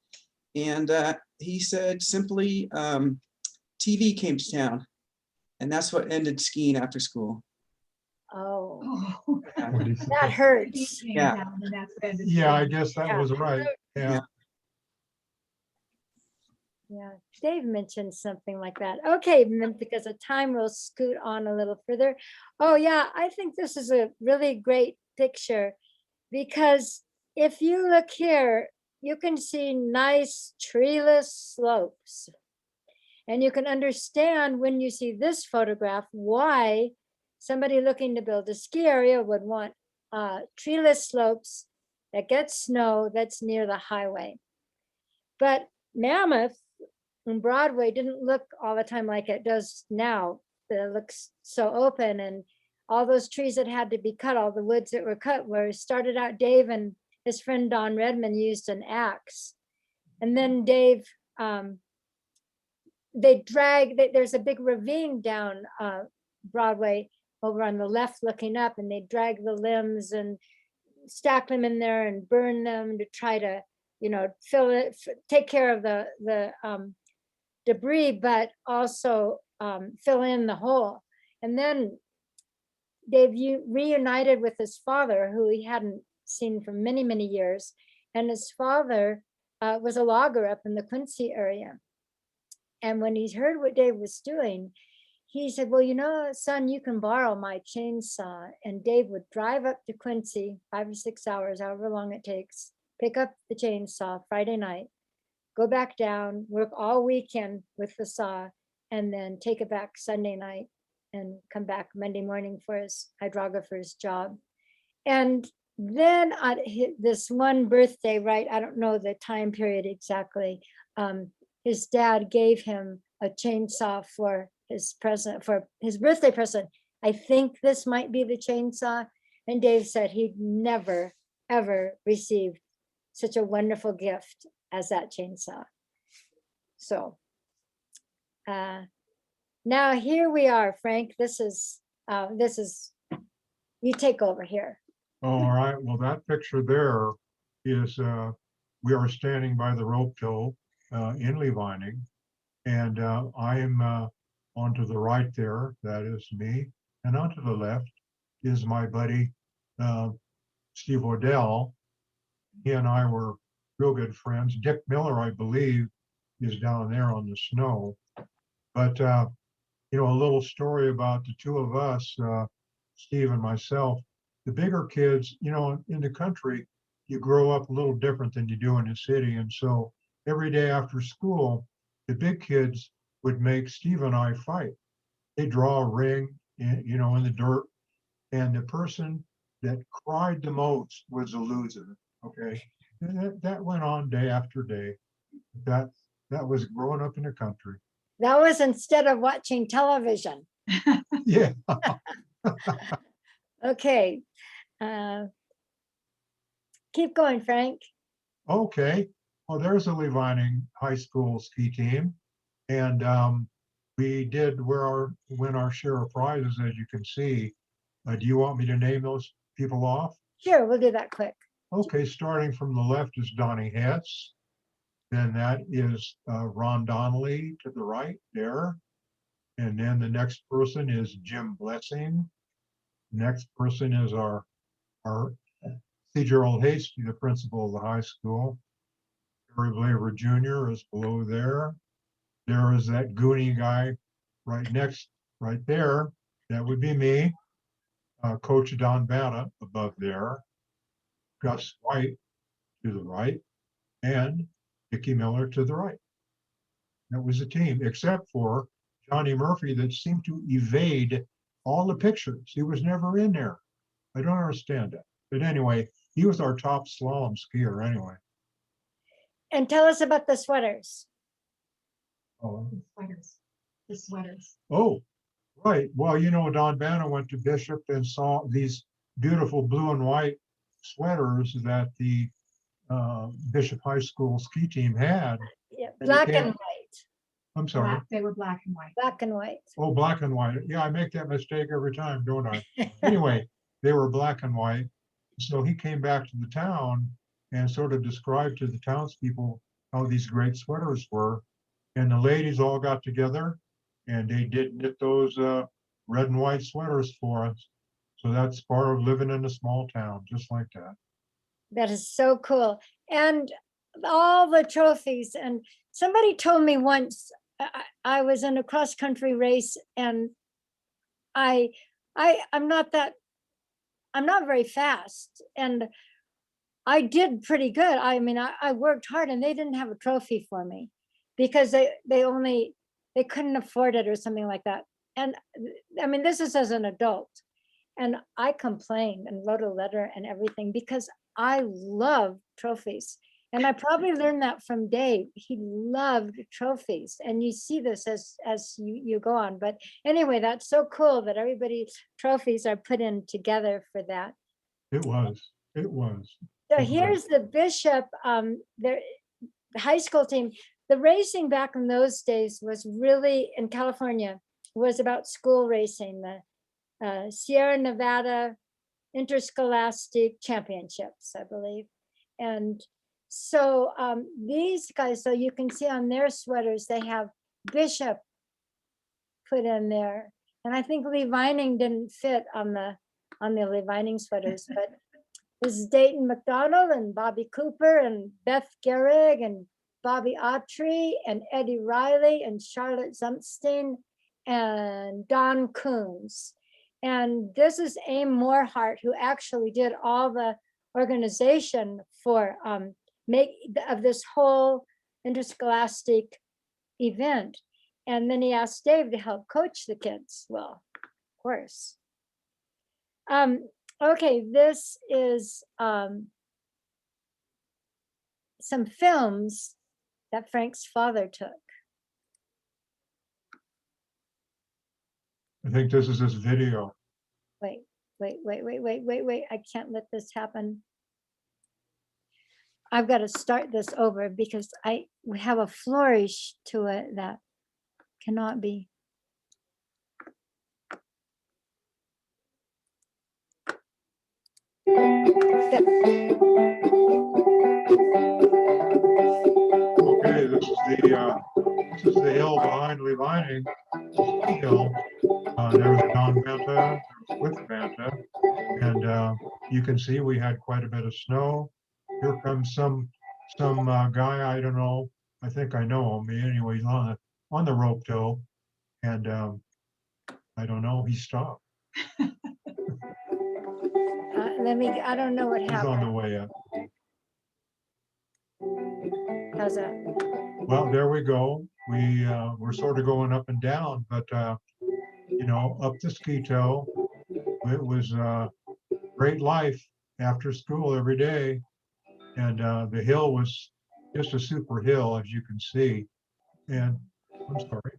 And he said simply, TV came to town. And that's what ended skiing after school. Oh, Yeah. that hurts. Yeah. Yeah, I guess that Yeah. was right. Yeah. Yeah, Dave mentioned something like that. Okay, because of time, we'll scoot on a little further. Oh yeah, I think this is a really great picture, because if you look here, you can see nice treeless slopes. And you can understand when you see this photograph why somebody looking to build a ski area would want treeless slopes that get snow that's near the highway. But Mammoth and Broadway didn't look all the time like it does now. It looks so open, and all those trees that had to be cut, all the woods that were cut, were started out, Dave and his friend Don Redmond used an axe. And then Dave, there's a big ravine down Broadway over on the left looking up, and they drag the limbs and stack them in there and burn them to try to, you know, fill it, take care of the debris, but also fill in the hole. And then Dave reunited with his father, who he hadn't seen for many, many years. And his father was a logger up in the Quincy area. And when he heard what Dave was doing, he said, well, you know, son, you can borrow my chainsaw. And Dave would drive up to Quincy 5 or 6 hours, however long it takes, pick up the chainsaw Friday night, go back down, work all weekend with the saw, and then take it back Sunday night and come back Monday morning for his hydrographer's job. And then on this one birthday, right, I don't know the time period exactly, his dad gave him a chainsaw for his present, for his birthday present. I think this might be the chainsaw. And Dave said he'd never, ever received such a wonderful gift as that chainsaw. So now here we are, Frank. This is, you take over here. All right, well, that picture there is, we are standing by the rope tow in Levining. And I am onto the right there, that is me. And onto the left is my buddy, Steve Odell. He and I were real good friends. Dick Miller, I believe, is down there on the snow. But, you know, a little story about the two of us, Steve and myself. The bigger kids, you know, in the country, you grow up a little different than you do in the city. And so every day after school, the big kids would make Steve and I fight. They draw a ring, you know, in the dirt. And the person that cried the most was the loser. Okay. And that went on day after day. That was growing up in the country. That was instead of watching television. Yeah. Okay. Keep going, Frank. Okay. Well, there's a Levining High School ski team. And we did win our share of prizes, as you can see. Do you want me to name those people off? Sure, we'll do that quick. Okay, starting from the left is Donnie Hetz. Then that is Ron Donnelly to the right there. And then the next person is Jim Blessing. Next person is our C. Gerald Hasty, the principal of the high school. Barry Blaver Jr. is below there. There is that Goonie guy right there. That would be me. Coach Don Bata above there. Gus White to the right. And Mickey Miller to the right. That was the team, except for Johnny Murphy that seemed to evade all the pictures. He was never in there. I don't understand that. But anyway, he was our top slalom skier anyway. And tell us about the sweaters. Oh, The sweaters. oh, right. Well, you know, Don Banner went to Bishop and saw these beautiful blue and white sweaters that the Bishop High School ski team had. Yeah, And black they and came- white. I'm sorry. They were black and white. Black and white. Oh, black and white. Yeah, I make that mistake every time, don't I? Anyway, they were black and white. So he came back to the town and sort of described to the townspeople how these great sweaters were. And the ladies all got together and they did knit those red and white sweaters for us. So that's part of living in a small town, just like that. That is so cool. And all the trophies. And somebody told me once, I was in a cross country race and I'm not very fast. And I did pretty good. I mean, I worked hard and they didn't have a trophy for me because they couldn't afford it or something like that. And I mean, this is as an adult. And I complained and wrote a letter and everything because I love trophies. And I probably learned that from Dave. He loved trophies. And you see this as you go on. But anyway, that's so cool that everybody's trophies are put in together for that. It was. So here's the Bishop, the high school team. The racing back in those days was really, in California, was about school racing. The Sierra Nevada Interscholastic Championships, I believe. And so these guys, so you can see on their sweaters, they have Bishop put in there. And I think Levining didn't fit on the Levining sweaters, but this is Dayton McDonald and Bobby Cooper and Beth Gehrig and Bobby Autry and Eddie Riley and Charlotte Zumpstein and Don Coons. And this is Aim Morehart, who actually did all the organization for of this whole interscholastic event. And then he asked Dave to help coach the kids. Well, of course. Okay, this is some films that Frank's father took. I think this is his video. Wait, I can't let this happen. I've got to start this over because we have a flourish to it that cannot be. Okay, this is the hill behind Levining, ski hill. There's Don Banta, with Banta, and you can see we had quite a bit of snow. Here comes some guy, I don't know, I think I know him. Anyway, he's on the rope tow, and I don't know, he stopped. I don't know what He's on the happened. way up. How's that? Well, there we go. We're sort of going up and down, but you know, up the ski tow, it was great life after school every day. And the hill was just a super hill, as you can see. And I'm sorry,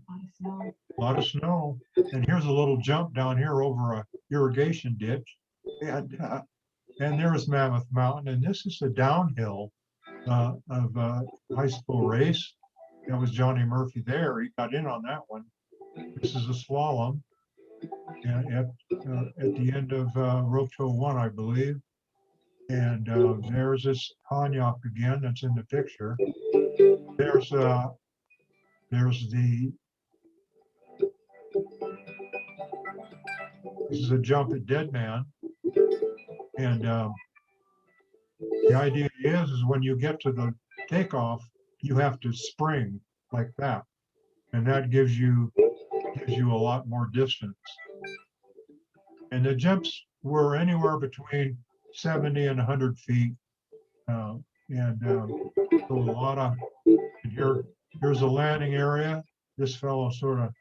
a lot of snow. And here's a little jump down here over a irrigation ditch. And there's Mammoth Mountain. And this is the downhill of a high school race. That was Johnny Murphy there. He got in on that one. This is a slalom at the end of rope tow 1, I believe. And there's this Cognac again that's in the picture. There's this is a jump at Dead Man. And the idea is when you get to the takeoff, you have to spring like that. And that gives you a lot more distance. And the jumps were anywhere between 70 and 100 feet. So a lot of, and here's a landing area. This fellow sort of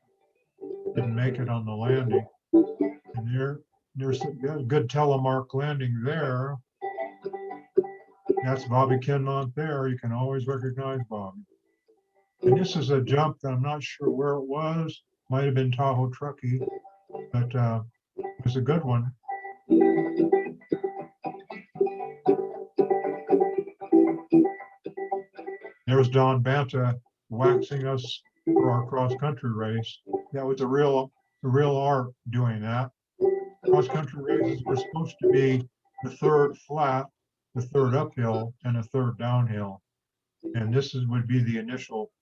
didn't make it on the landing. And there's a good telemark landing there. That's Bobby Kenmont there. You can always recognize Bobby. And this is a jump that I'm not sure where it was. Might have been Tahoe Truckee, but it was a good one. There's Don Banta waxing us for our cross-country race. That was a real art doing that. Cross-country races were supposed to be the third flat, the third uphill, and a third downhill. And this would be the initial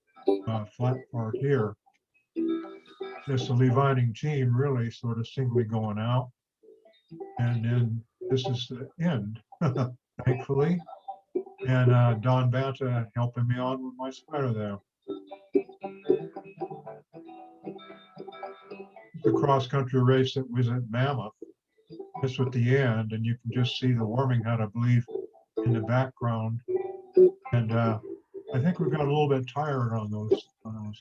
flat part here. Just the Levining team really sort of singly going out. And then this is the end, thankfully. And Don Banta helping me on with my sweater there. The cross-country race that was at Mammoth. This was the end, and you can just see the warming hat, I believe, in the background. And I think we got a little bit tired on those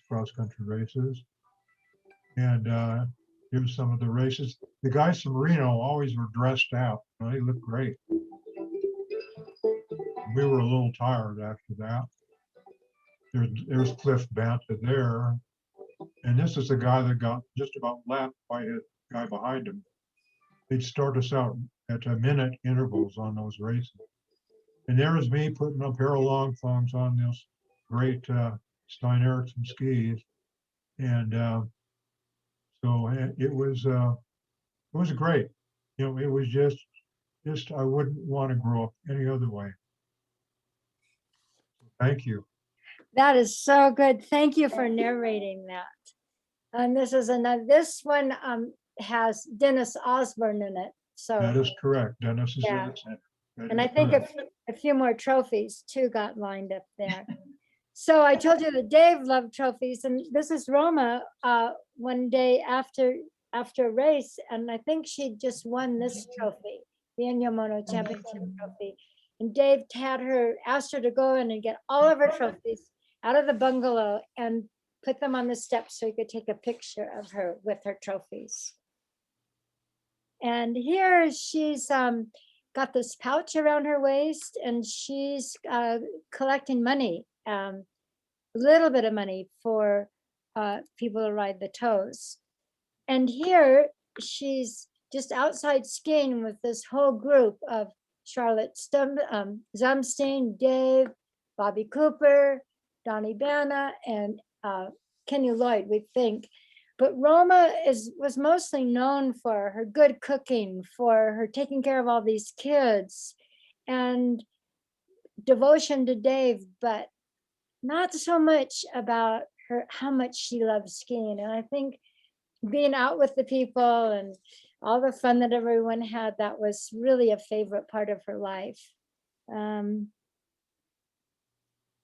cross-country races. And here's some of the races. The guys from Reno always were dressed out. You know, they looked great. We were a little tired after that. There's Cliff Banta there. And this is the guy that got just about lapped by a guy behind him. They'd start us out at a minute intervals on those races. And there was me putting a pair of long thongs on those great Stein Eriksen skis. And so it was great. You know, it was just I wouldn't want to grow up any other way. Thank you. That is so good. Thank you for narrating that. And this one has Doris Osborne in it. So That is correct. Dennis is in yeah. the center. That And I is think correct. a few more trophies too got lined up there. So I told you that Dave loved trophies, and this is Roma one day after a race, and I think she just won this trophy, the Annual Mono Championship trophy. And Dave asked her to go in and get all of her trophies out of the bungalow and put them on the steps so he could take a picture of her with her trophies. And here she's got this pouch around her waist, and she's collecting money, a little bit of money for people to ride the tows. And here she's just outside skiing with this whole group of Charlotte Zumstein, Dave, Bobby Cooper, Donnie Banna, and Kenny Lloyd, we think. But Roma was mostly known for her good cooking, for her taking care of all these kids, and devotion to Dave, but not so much about her, how much she loves skiing. And I think being out with the people and all the fun that everyone had, that was really a favorite part of her life.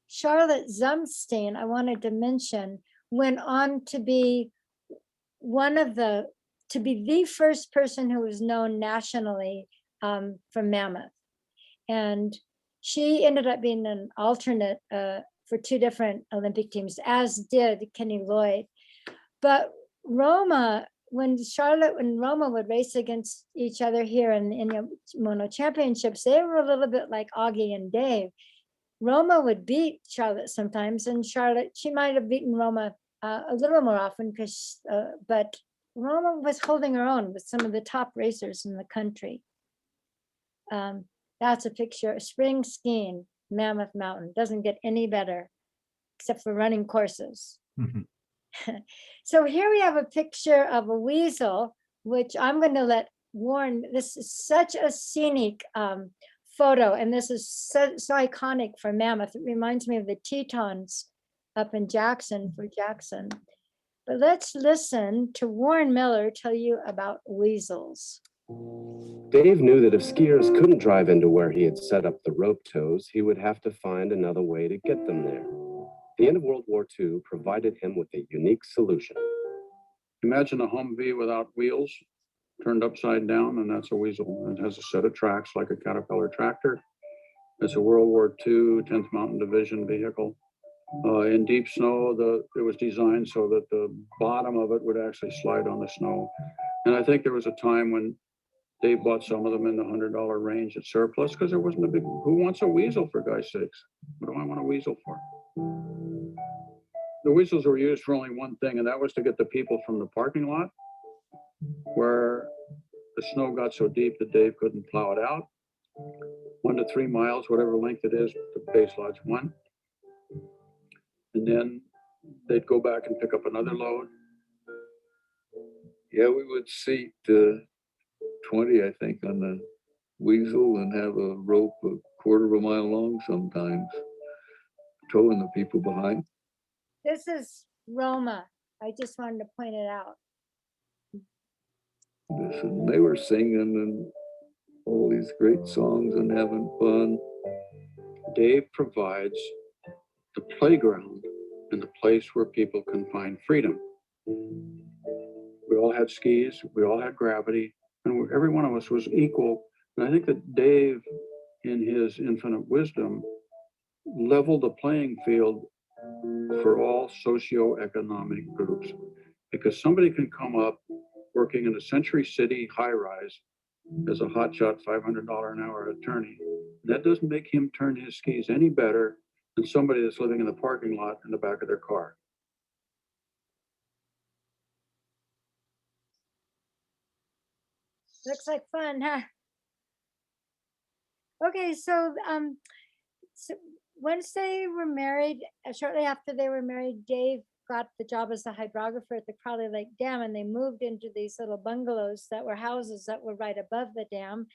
Charlotte Zumstein, I wanted to mention, went on to be the first person who was known nationally from Mammoth. And she ended up being an alternate for 2 different Olympic teams, as did Kenny Lloyd. But Roma, when Charlotte and Roma would race against each other here in Mono Championships, they were a little bit like Augie and Dave. Roma would beat Charlotte sometimes, and Charlotte, she might have beaten Roma a little more often, but Roma was holding her own with some of the top racers in the country. That's a picture of spring skiing, Mammoth Mountain. Doesn't get any better, except for running courses. So here we have a picture of a weasel, which I'm going to let Warren, this is such a scenic photo, and this is so iconic for Mammoth. It reminds me of the Tetons up in Jackson for Jackson. But let's listen to Warren Miller tell you about weasels. Dave knew that if skiers couldn't drive into where he had set up the rope tows, he would have to find another way to get them there. The end of World War II provided him with a unique solution. Imagine a Humvee without wheels, turned upside down, and that's a weasel. It has a set of tracks like a Caterpillar tractor. It's a World War II 10th Mountain Division vehicle. In deep snow, it was designed so that the bottom of it would actually slide on the snow. And I think there was a time when Dave bought some of them in the $100 range at surplus, because there wasn't a big, who wants a weasel, for God's sakes? What do I want a weasel for? The weasels were used for only one thing, and that was to get the people from the parking lot where the snow got so deep that Dave couldn't plow it out. 1 to 3 miles, whatever length it is, to Base Lodge 1. And then they'd go back and pick up another load. Yeah, we would seat 20, I think, on the weasel and have a rope 1/4 of a mile long sometimes, towing the people behind. This is Roma. I just wanted to point it out. And they were singing and all these great songs and having fun. Dave provides the playground and the place where people can find freedom. We all had skis, we all had gravity, and every one of us was equal. And I think that Dave, in his infinite wisdom, leveled the playing field for all socioeconomic groups. Because somebody can come up working in a Century City high-rise as a hotshot $500 an hour attorney. That doesn't make him turn his skis any better than somebody that's living in the parking lot in the back of their car. Looks like fun, huh? Okay, so once they were married, shortly after they were married, Dave got the job as the hydrographer at the Crowley Lake Dam, and they moved into these little bungalows that were houses that were right above the dam.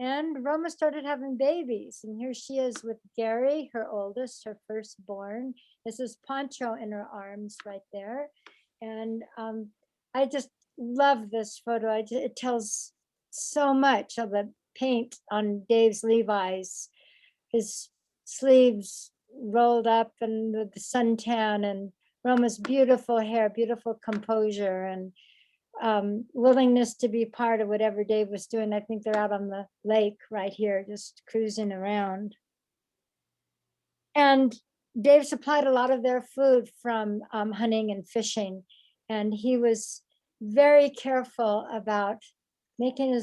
And Roma started having babies, and here she is with Gary, her oldest, her firstborn. This is Poncho in her arms right there. And I just love this photo. It tells so much of the paint on Dave's Levi's, his sleeves rolled up and the suntan, and Roma's beautiful hair, beautiful composure, and willingness to be part of whatever Dave was doing. I think they're out on the lake right here, just cruising around. And Dave supplied a lot of their food from hunting and fishing. And he was very careful about making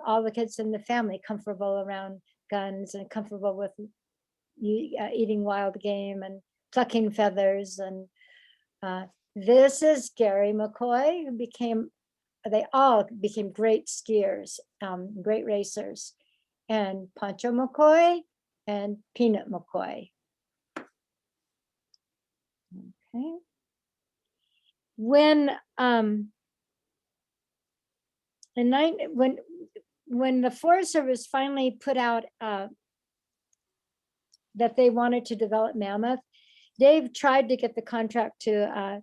all the kids in the family comfortable around guns and comfortable with eating wild game and plucking feathers. And this is Gary McCoy, who they all became great skiers, great racers, and Pancho McCoy and Peanut McCoy. Okay. When when the Forest Service finally put out that they wanted to develop Mammoth, Dave tried to get the contract to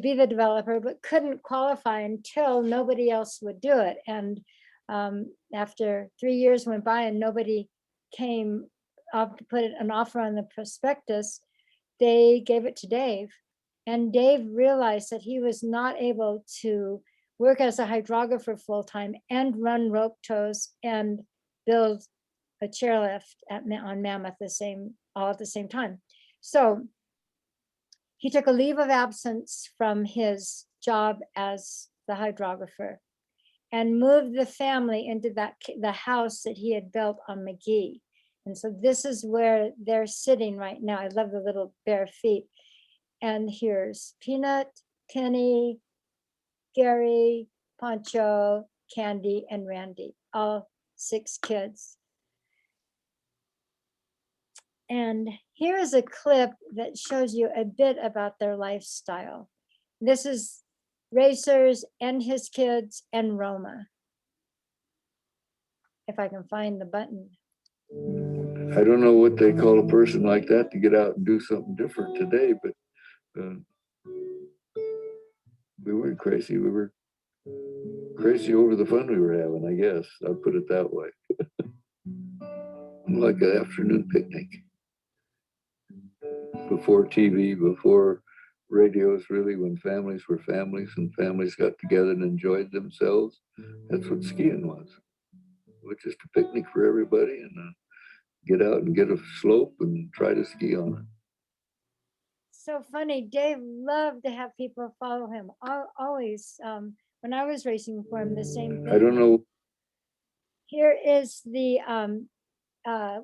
be the developer, but couldn't qualify until nobody else would do it. And after 3 years went by and nobody came up to put an offer on the prospectus, they gave it to Dave. And Dave realized that he was not able to work as a hydrographer full-time and run rope tows and build a chairlift on Mammoth all at the same time. So he took a leave of absence from his job as the hydrographer and moved the family into the house that he had built on Mcgee. And so this is where they're sitting right now. I love the little bare feet. And here's Peanut, Kenny, Gary, Pancho, Candy, and Randy, all 6 kids. And here is a clip that shows you a bit about their lifestyle. This is Racers and his kids and Roma. If I can find the button. I don't know what they call a person like that to get out and do something different today, but we weren't crazy. We were crazy over the fun we were having, I guess. I'll put it that way. Like an afternoon picnic. Before TV, before radios, really, when families were families and families got together and enjoyed themselves. That's what skiing was. It was just a picnic for everybody and get out and get a slope and try to ski on it. So funny, Dave loved to have people follow him. Always, when I was racing for him, the same thing. I don't know. Here is the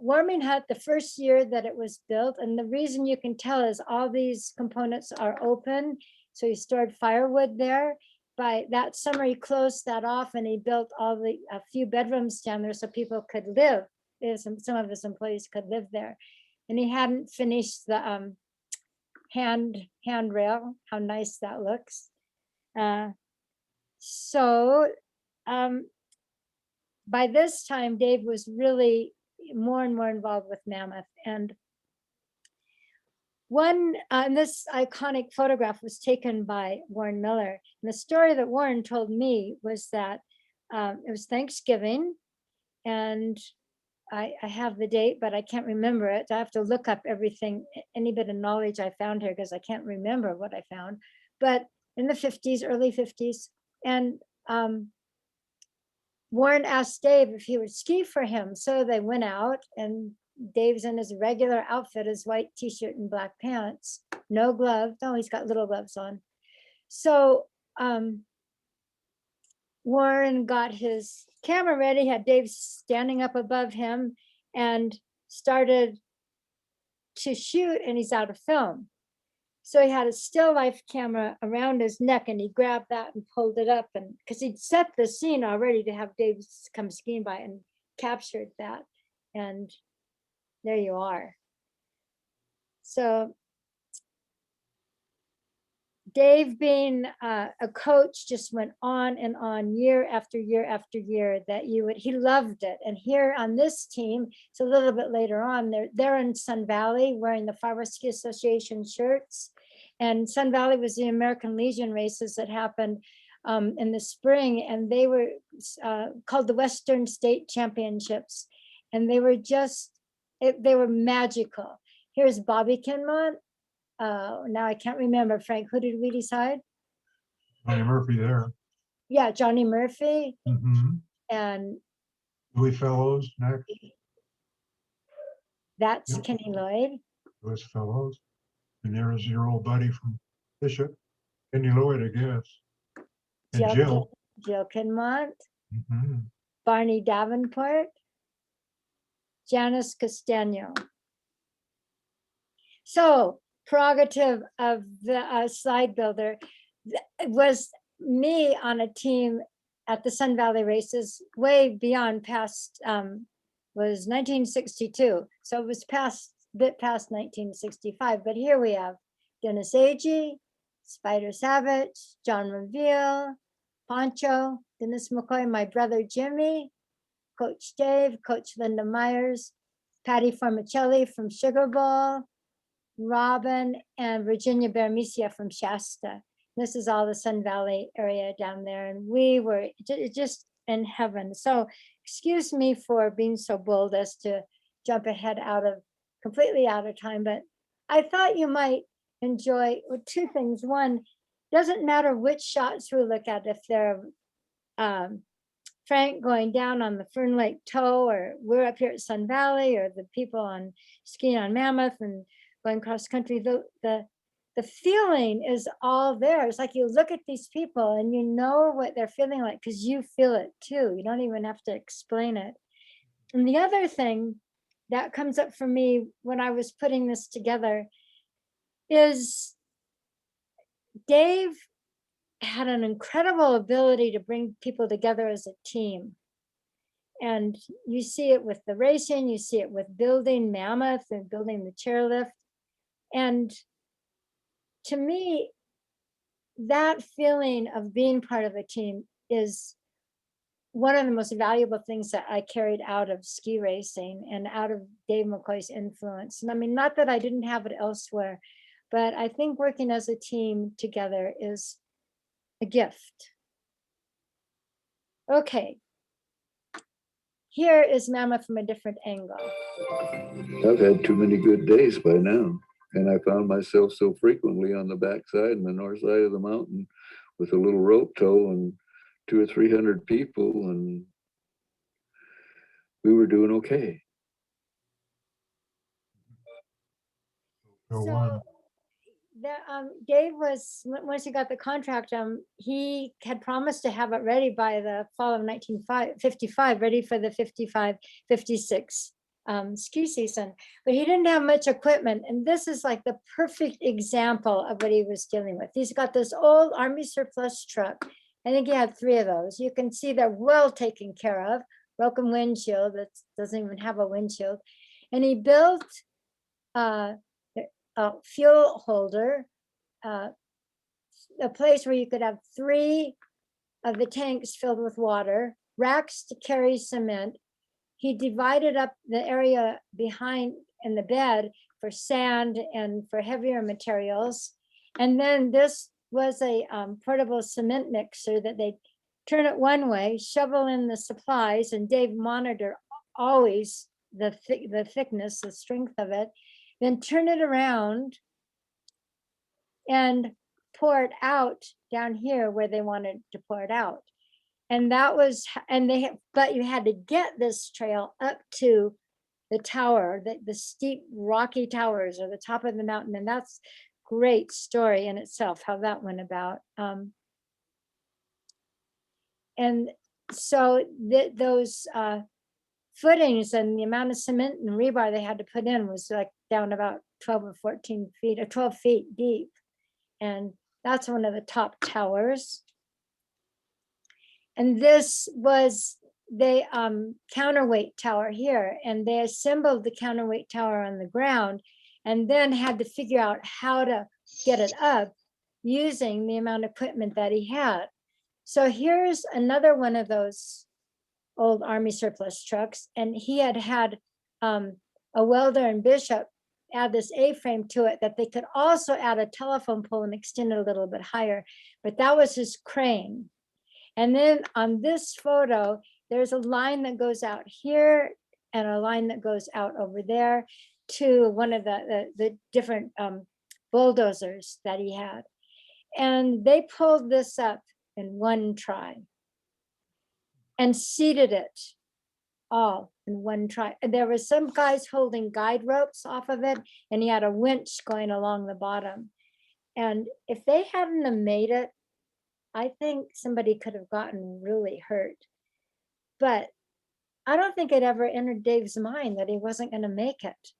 warming hut, the first year that it was built. And the reason you can tell is all these components are open. So he stored firewood there. By that summer, he closed that off and he built a few bedrooms down there so people could live. Some of his employees could live there. And he hadn't finished the handrail. How nice that looks. By this time, Dave was really more and more involved with Mammoth. And this iconic photograph was taken by Warren Miller. And the story that Warren told me was that it was Thanksgiving, and I have the date, but I can't remember it. I have to look up everything, any bit of knowledge I found here, because I can't remember what I found. But in the 50s, early 50s, and Warren asked Dave if he would ski for him. So they went out and Dave's in his regular outfit, his white t-shirt and black pants, no gloves. No, he's got little gloves on. So Warren got his camera ready, had Dave standing up above him and started to shoot, and he's out of film. So he had a still life camera around his neck and he grabbed that and pulled it up, and because he'd set the scene already to have Dave come skiing by, and captured that. And there you are. So Dave, being a coach, just went on and on year after year after year that he loved it. And here on this team, it's a little bit later on, they're in Sun Valley wearing the Farmer Ski Association shirts. And Sun Valley was the American Legion races that happened in the spring, and they were called the Western State Championships. And they were they were magical. Here's Bobby Kenmont. Now I can't remember, Frank, who did we decide? Johnny Murphy there. Yeah, Johnny Murphy. Mm-hmm. And Louis Fellows next. That's Yep. Kenny Lloyd. Louis Fellows. And there's your old buddy from Bishop, Kenny Lloyd, I guess. And Jill. Jill Kenmont. Mhm. Barney Davenport, Janice Castano. So prerogative of the slide builder was me on a team at the Sun Valley races way beyond past, was 1962. So it was bit past 1965, but here we have Dennis Agee, Spider Savage, John Reveal, Pancho, Dennis McCoy, my brother Jimmy, Coach Dave, Coach Linda Myers, Patty Formicelli from Sugar Bowl, Robin and Virginia Bermicia from Shasta. This is all the Sun Valley area down there. And we were just in heaven. So excuse me for being so bold as to jump ahead completely out of time, but I thought you might enjoy two things. One, doesn't matter which shots we look at, if they're Frank going down on the Fern Lake Toe, or we're up here at Sun Valley, or the people on skiing on Mammoth and going cross country, the feeling is all there. It's like you look at these people and you know what they're feeling like because you feel it too. You don't even have to explain it. And the other thing that comes up for me when I was putting this together is Dave had an incredible ability to bring people together as a team. And you see it with the racing, you see it with building Mammoth and building the chairlift. And to me, that feeling of being part of a team is one of the most valuable things that I carried out of ski racing and out of Dave McCoy's influence. And I mean, not that I didn't have it elsewhere, but I think working as a team together is a gift. Okay. Here is Mammoth from a different angle. I've had too many good days by now. And I found myself so frequently on the backside and the north side of the mountain with a little rope tow and 200 or 300 people, and we were doing okay. So Dave was, once he got the contract, he had promised to have it ready by the fall of 1955, ready for the 55, 56 ski season, but he didn't have much equipment. And this is like the perfect example of what he was dealing with. He's got this old Army surplus truck. I think he had 3 of those. You can see they're well taken care of. Broken windshield that doesn't even have a windshield. And he built a fuel holder, a place where you could have 3 of the tanks filled with water, racks to carry cement. He divided up the area behind in the bed for sand and for heavier materials. And then this was a portable cement mixer that they turn it one way, shovel in the supplies, and Dave monitored always the thickness, the strength of it, then turn it around and pour it out down here where they wanted to pour it out. And that was, but you had to get this trail up to the tower, the steep rocky towers or the top of the mountain. And that's great story in itself, how that went about. And so those footings and the amount of cement and rebar they had to put in was like down about 12 or 14 feet or 12 feet deep. And that's one of the top towers. And this was the counterweight tower here. And they assembled the counterweight tower on the ground and then had to figure out how to get it up using the amount of equipment that he had. So here's another one of those old Army surplus trucks. And he had a welder and Bishop add this A-frame to it that they could also add a telephone pole and extend it a little bit higher. But that was his crane. And then on this photo, there's a line that goes out here and a line that goes out over there to one of the different bulldozers that he had. And they pulled this up in one try and seated it all in one try. And there were some guys holding guide ropes off of it, and he had a winch going along the bottom. And if they hadn't have made it, I think somebody could have gotten really hurt. but I don't think it ever entered Dave's mind that he wasn't going to make it.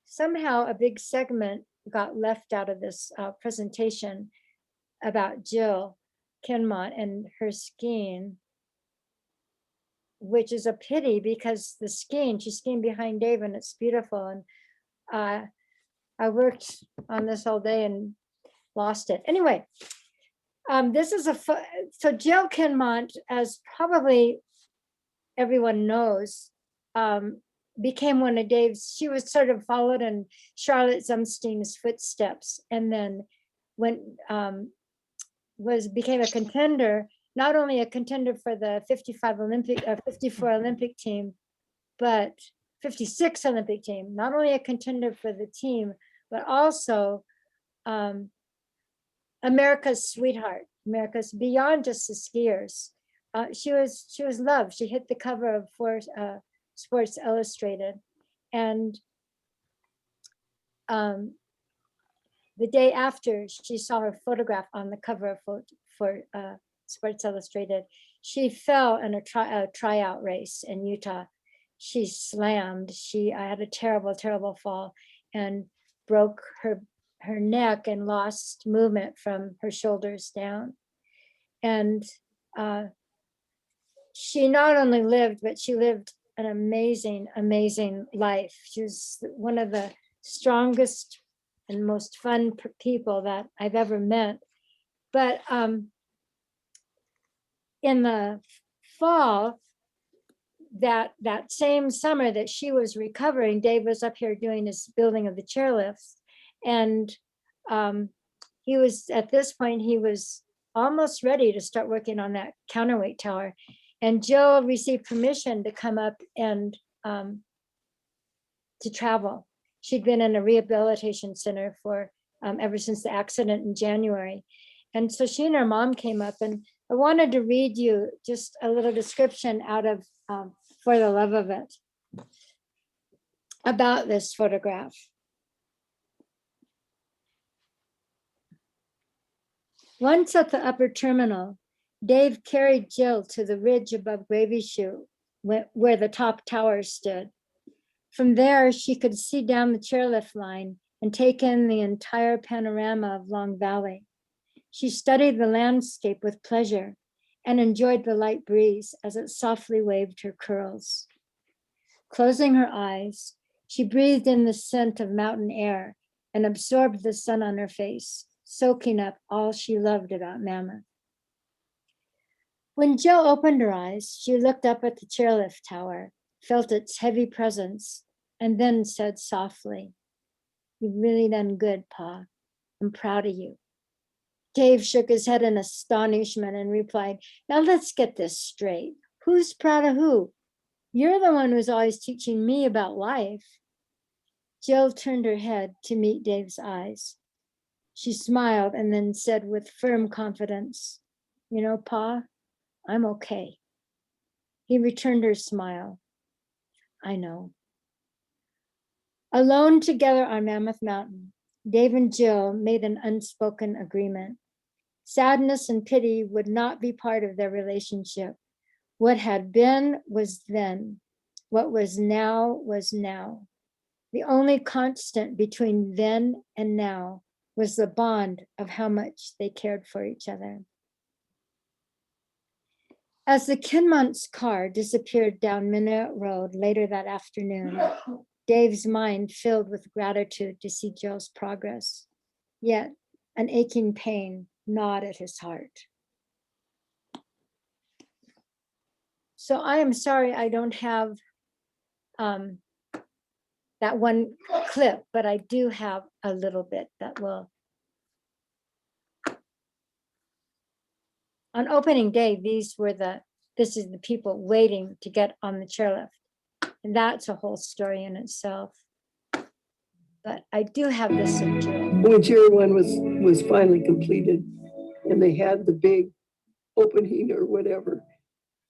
Somehow a big segment got left out of this presentation about Jill Kenmont and her skiing, which is a pity because the skiing, she's skiing behind Dave and it's beautiful. And I worked on this all day and lost it. Anyway, this is so Jill Kenmont, as probably everyone knows, became one of Dave's, she was sort of followed in Charlotte Zumstein's footsteps, and then became a contender, not only a contender for the 54 Olympic team, but 56 Olympic team, not only a contender for the team, but also America's sweetheart, America's beyond just the skiers. She was loved. She hit the cover of Sports Illustrated, and the day after she saw her photograph on the cover for Sports Illustrated, she fell in a tryout race in Utah. She slammed. I had a terrible fall and broke her neck and lost movement from her shoulders down. And she not only lived, but she lived an amazing life. She was one of the strongest and most fun people that I've ever met. But in the fall, that same summer that she was recovering, Dave was up here doing his building of the chairlifts. And he was, at this point, he was almost ready to start working on that counterweight tower. And Jill received permission to come up and to travel. She'd been in a rehabilitation center for ever since the accident in January. And so she and her mom came up, and I wanted to read you just a little description out of For the Love of It about this photograph. Once at the upper terminal, Dave carried Jill to the ridge above Gravy Chute, where the top tower stood. From there, she could see down the chairlift line and take in the entire panorama of Long Valley. She studied the landscape with pleasure and enjoyed the light breeze as it softly waved her curls. Closing her eyes, she breathed in the scent of mountain air and absorbed the sun on her face, soaking up all she loved about Mammoth. When Jill opened her eyes, she looked up at the chairlift tower, felt its heavy presence, and then said softly, "You've really done good, Pa. I'm proud of you." Dave shook his head in astonishment and replied, "Now let's get this straight. Who's proud of who? You're the one who's always teaching me about life." Jill turned her head to meet Dave's eyes. She smiled and then said with firm confidence, "You know, Pa, I'm okay." He returned her smile. "I know." Alone together on Mammoth Mountain, Dave and Jill made an unspoken agreement. Sadness and pity would not be part of their relationship. What had been was then. What was now was now. The only constant between then and now was the bond of how much they cared for each other. As the Kenmont's car disappeared down Minot Road later that afternoon, Dave's mind filled with gratitude to see Jill's progress, yet an aching pain gnawed at his heart. So I am sorry I don't have that one clip, but I do have a little bit that will. On opening day, this is the people waiting to get on the chairlift. And that's a whole story in itself. But I do have this in Jill. When Chair 1 was finally completed and they had the big opening or whatever,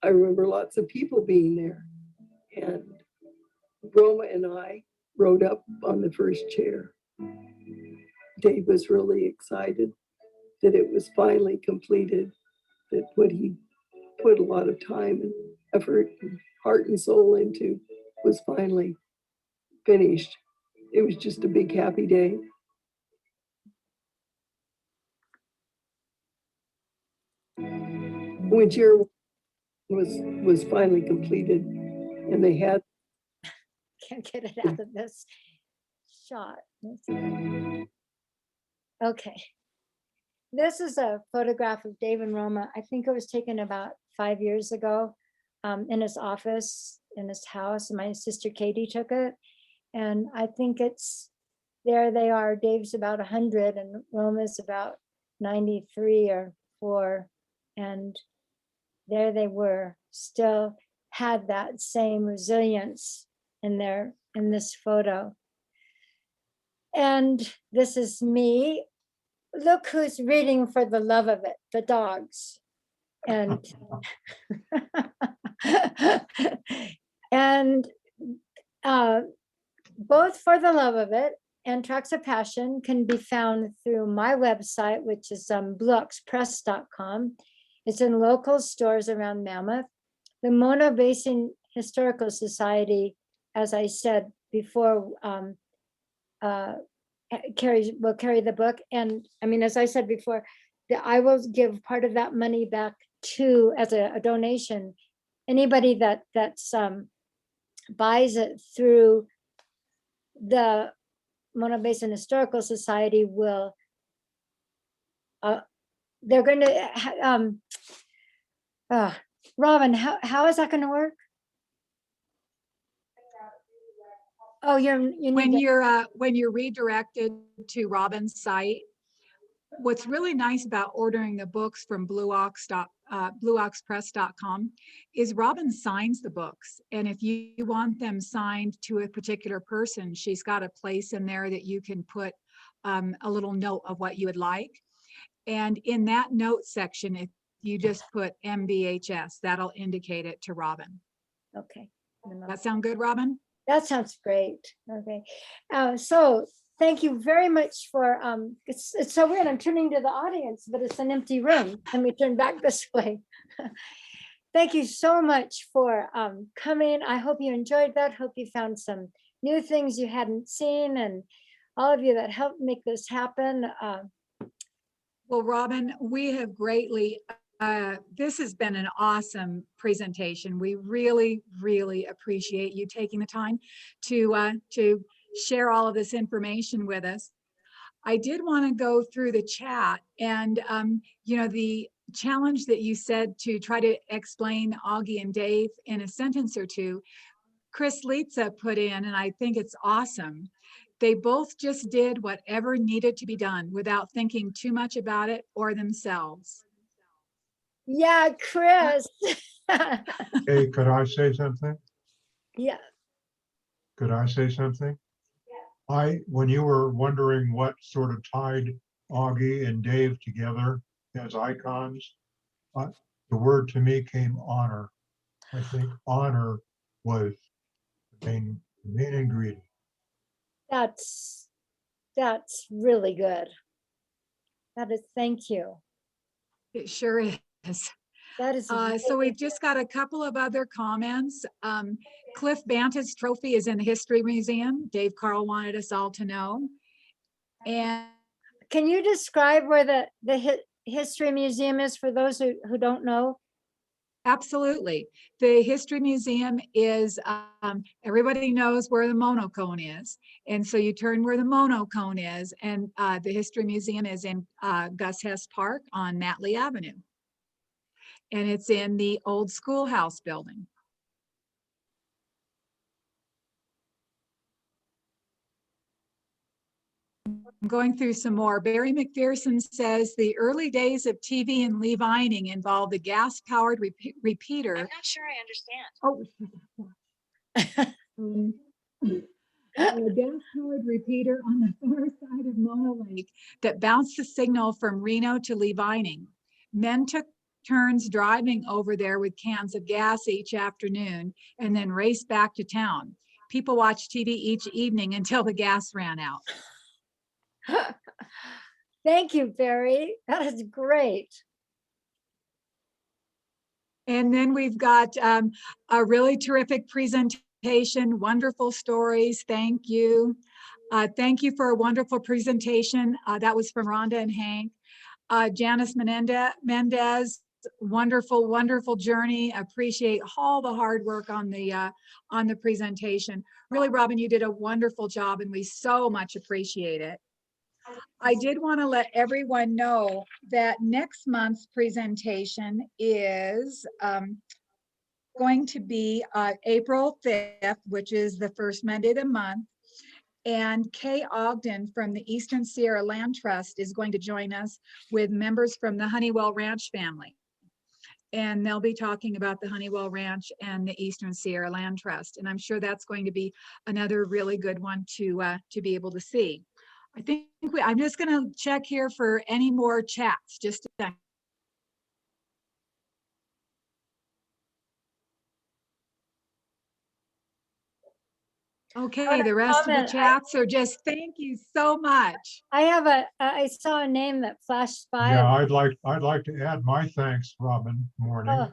I remember lots of people being there. And Roma and I rode up on the first chair. Dave was really excited. that it was finally completed, that what he put a lot of time and effort and heart and soul into was finally finished. It was just a big happy day. When Chair was finally completed and they had Can't get it out of this shot. Okay. This is a photograph of Dave and Roma. I think it was taken about 5 years ago in his office, in his house. My sister Katie took it. And I think it's, there they are. Dave's about 100 and Roma's about 93 or 4. And there they were, still had that same resilience in this photo. And this is me. Look who's reading for the love of it, the dogs. And and both For the Love of It and Tracks of Passion can be found through my website, which is bluoxpress.com. It's in local stores around Mammoth. The Mono Basin Historical Society, as I said before, will carry the book. And I mean, as I said before, I will give part of that money back to, as a donation, anybody that's buys it through the Mono Basin Historical Society will, they're going to, Robin, how is that going to work? Oh, when you're redirected to Robin's site, what's really nice about ordering the books from bluoxpress.com is Robin signs the books. And if you want them signed to a particular person, she's got a place in there that you can put a little note of what you would like. And in that note section, if you just put MBHS, that'll indicate it to Robin. Okay. That sound good, Robin? That sounds great. Okay. So thank you very much for, it's so weird. I'm turning to the audience, but it's an empty room. Let me turn back this way. Thank you so much for coming. I hope you enjoyed that. Hope you found some new things you hadn't seen, and all of you that helped make this happen. Well, Robin, we have greatly, this has been an awesome presentation. We really, really appreciate you taking the time to share all of this information with us. I did want to go through the chat, and the challenge that you said to try to explain Augie and Dave in a sentence or two, Chris Litza put in, and I think it's awesome. They both just did whatever needed to be done without thinking too much about it or themselves. Yeah, Chris. Hey, could I say something? Yeah. Could I say something? When you were wondering what sort of tied Augie and Dave together as icons, the word to me came honor. I think honor was the main ingredient. That's really good. That is, thank you. It sure is. That is so we've just got a couple of other comments. Cliff Banta's trophy is in the History Museum. Dave Carl wanted us all to know. And can you describe where the History Museum is for those who don't know? Absolutely. The History Museum is, everybody knows where the monocone is. And so you turn where the monocone is, and the History Museum is in Gus Hess Park on Matley Avenue. And it's in the old schoolhouse building. I'm going through some more. Barry Mcpherson says the early days of TV and Levining involved a gas-powered repeater. I'm not sure I understand. A gas-powered repeater on the far side of Mono Lake that bounced the signal from Reno to Levining. Men took turns driving over there with cans of gas each afternoon and then raced back to town. People watched TV each evening until the gas ran out. Thank you, Barry. That is great. And then we've got a really terrific presentation, wonderful stories. Thank you. Thank you for a wonderful presentation. That was from Rhonda and Hank. Janice Mendez, wonderful, wonderful journey. Appreciate all the hard work on the presentation. Really, Robin, you did a wonderful job and we so much appreciate it. I did want to let everyone know that next month's presentation is going to be April 5th, which is the first Monday of the month. And Kay Ogden from the Eastern Sierra Land Trust is going to join us with members from the Honeywell Ranch family. And they'll be talking about the Honeywell Ranch and the Eastern Sierra Land Trust. And I'm sure that's going to be another really good one to be able to see. I think I'm just going to check here for any more chats, just a second. Okay, the rest of the chats are just thank you so much. I saw a name that flashed by. Yeah, I'd like to add my thanks, Robin Morning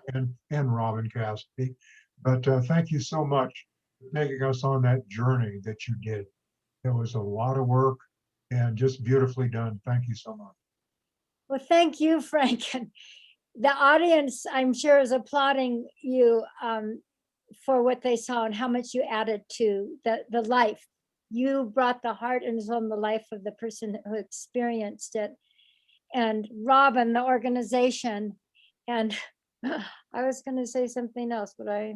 and Robin Cassidy. But thank you so much for taking us on that journey that you did. It was a lot of work and just beautifully done. Thank you so much. Well, thank you, Frank. The audience, I'm sure, is applauding you for what they saw and how much you added to the life. You brought the heart and soul and the life of the person who experienced it. And Robin, the organization. And I was going to say something else, but I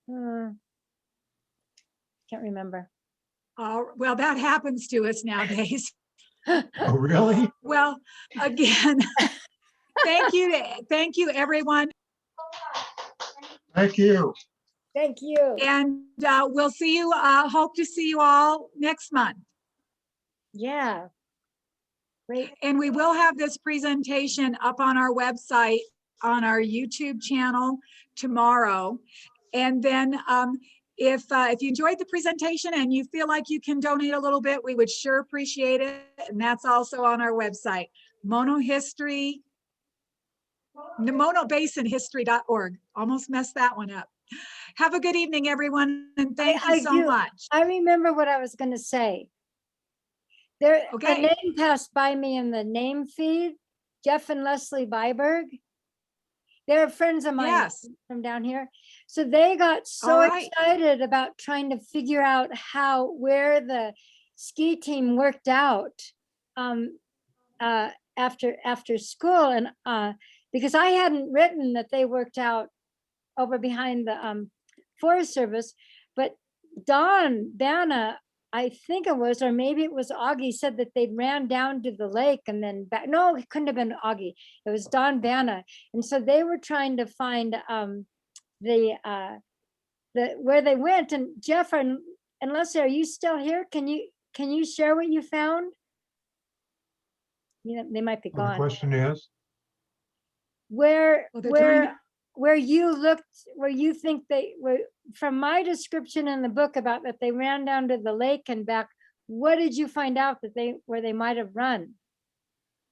can't remember. Well, that happens to us nowadays. Oh, really? Well, again, thank you, everyone. Thank you. Thank you. And we'll see you, hope to see you all next month. Yeah. Great. And we will have this presentation up on our website, on our YouTube channel tomorrow. And then if you enjoyed the presentation and you feel like you can donate a little bit, we would sure appreciate it. And that's also on our website, Mono Basin History.org. Almost messed that one up. Have a good evening, everyone, and thank you so much. I remember what I was going to say. A name passed by me in the name feed, Jeff and Leslie Byberg. They're friends of mine from down here. So they got so excited about trying to figure out where the ski team worked out after school. And because I hadn't written that they worked out over behind the Forest Service, but Don Banna, I think it was, or maybe it was Augie, said that they ran down to the lake and then back. No, it couldn't have been Augie. It was Don Banna. And so they were trying to find where they went. And Jeff and Leslie, are you still here? Can you share what you found? You know, they might be gone. The question is? Where you looked, where you think they were, from my description in the book about that they ran down to the lake and back, what did you find out that where they might have run?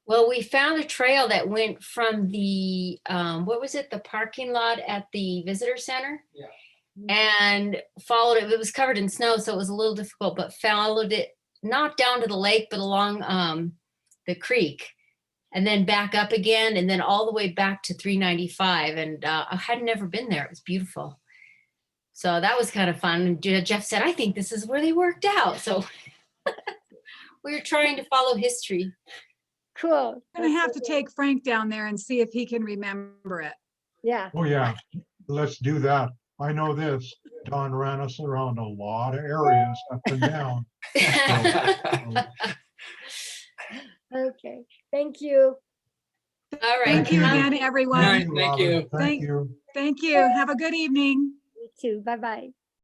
Well, we found a trail that went from the, what was it? The parking lot at the visitor center. Yeah. And followed it. It was covered in snow, so it was a little difficult, but followed it, not down to the lake, but along the creek. And then back up again, and then all the way back to 395. And I had never been there. It was beautiful. So that was kind of fun. And Jeff said, I think this is where they worked out. So we were trying to follow history. Cool. I'm going to have to take Frank down there and see if he can remember it. Yeah. Oh, yeah. Let's do that. I know this. Don ran us around a lot of areas up and down. Okay. Thank you. All right. Thank you again, everyone. Thank you. Thank you. Have a good evening. You too. Bye-bye.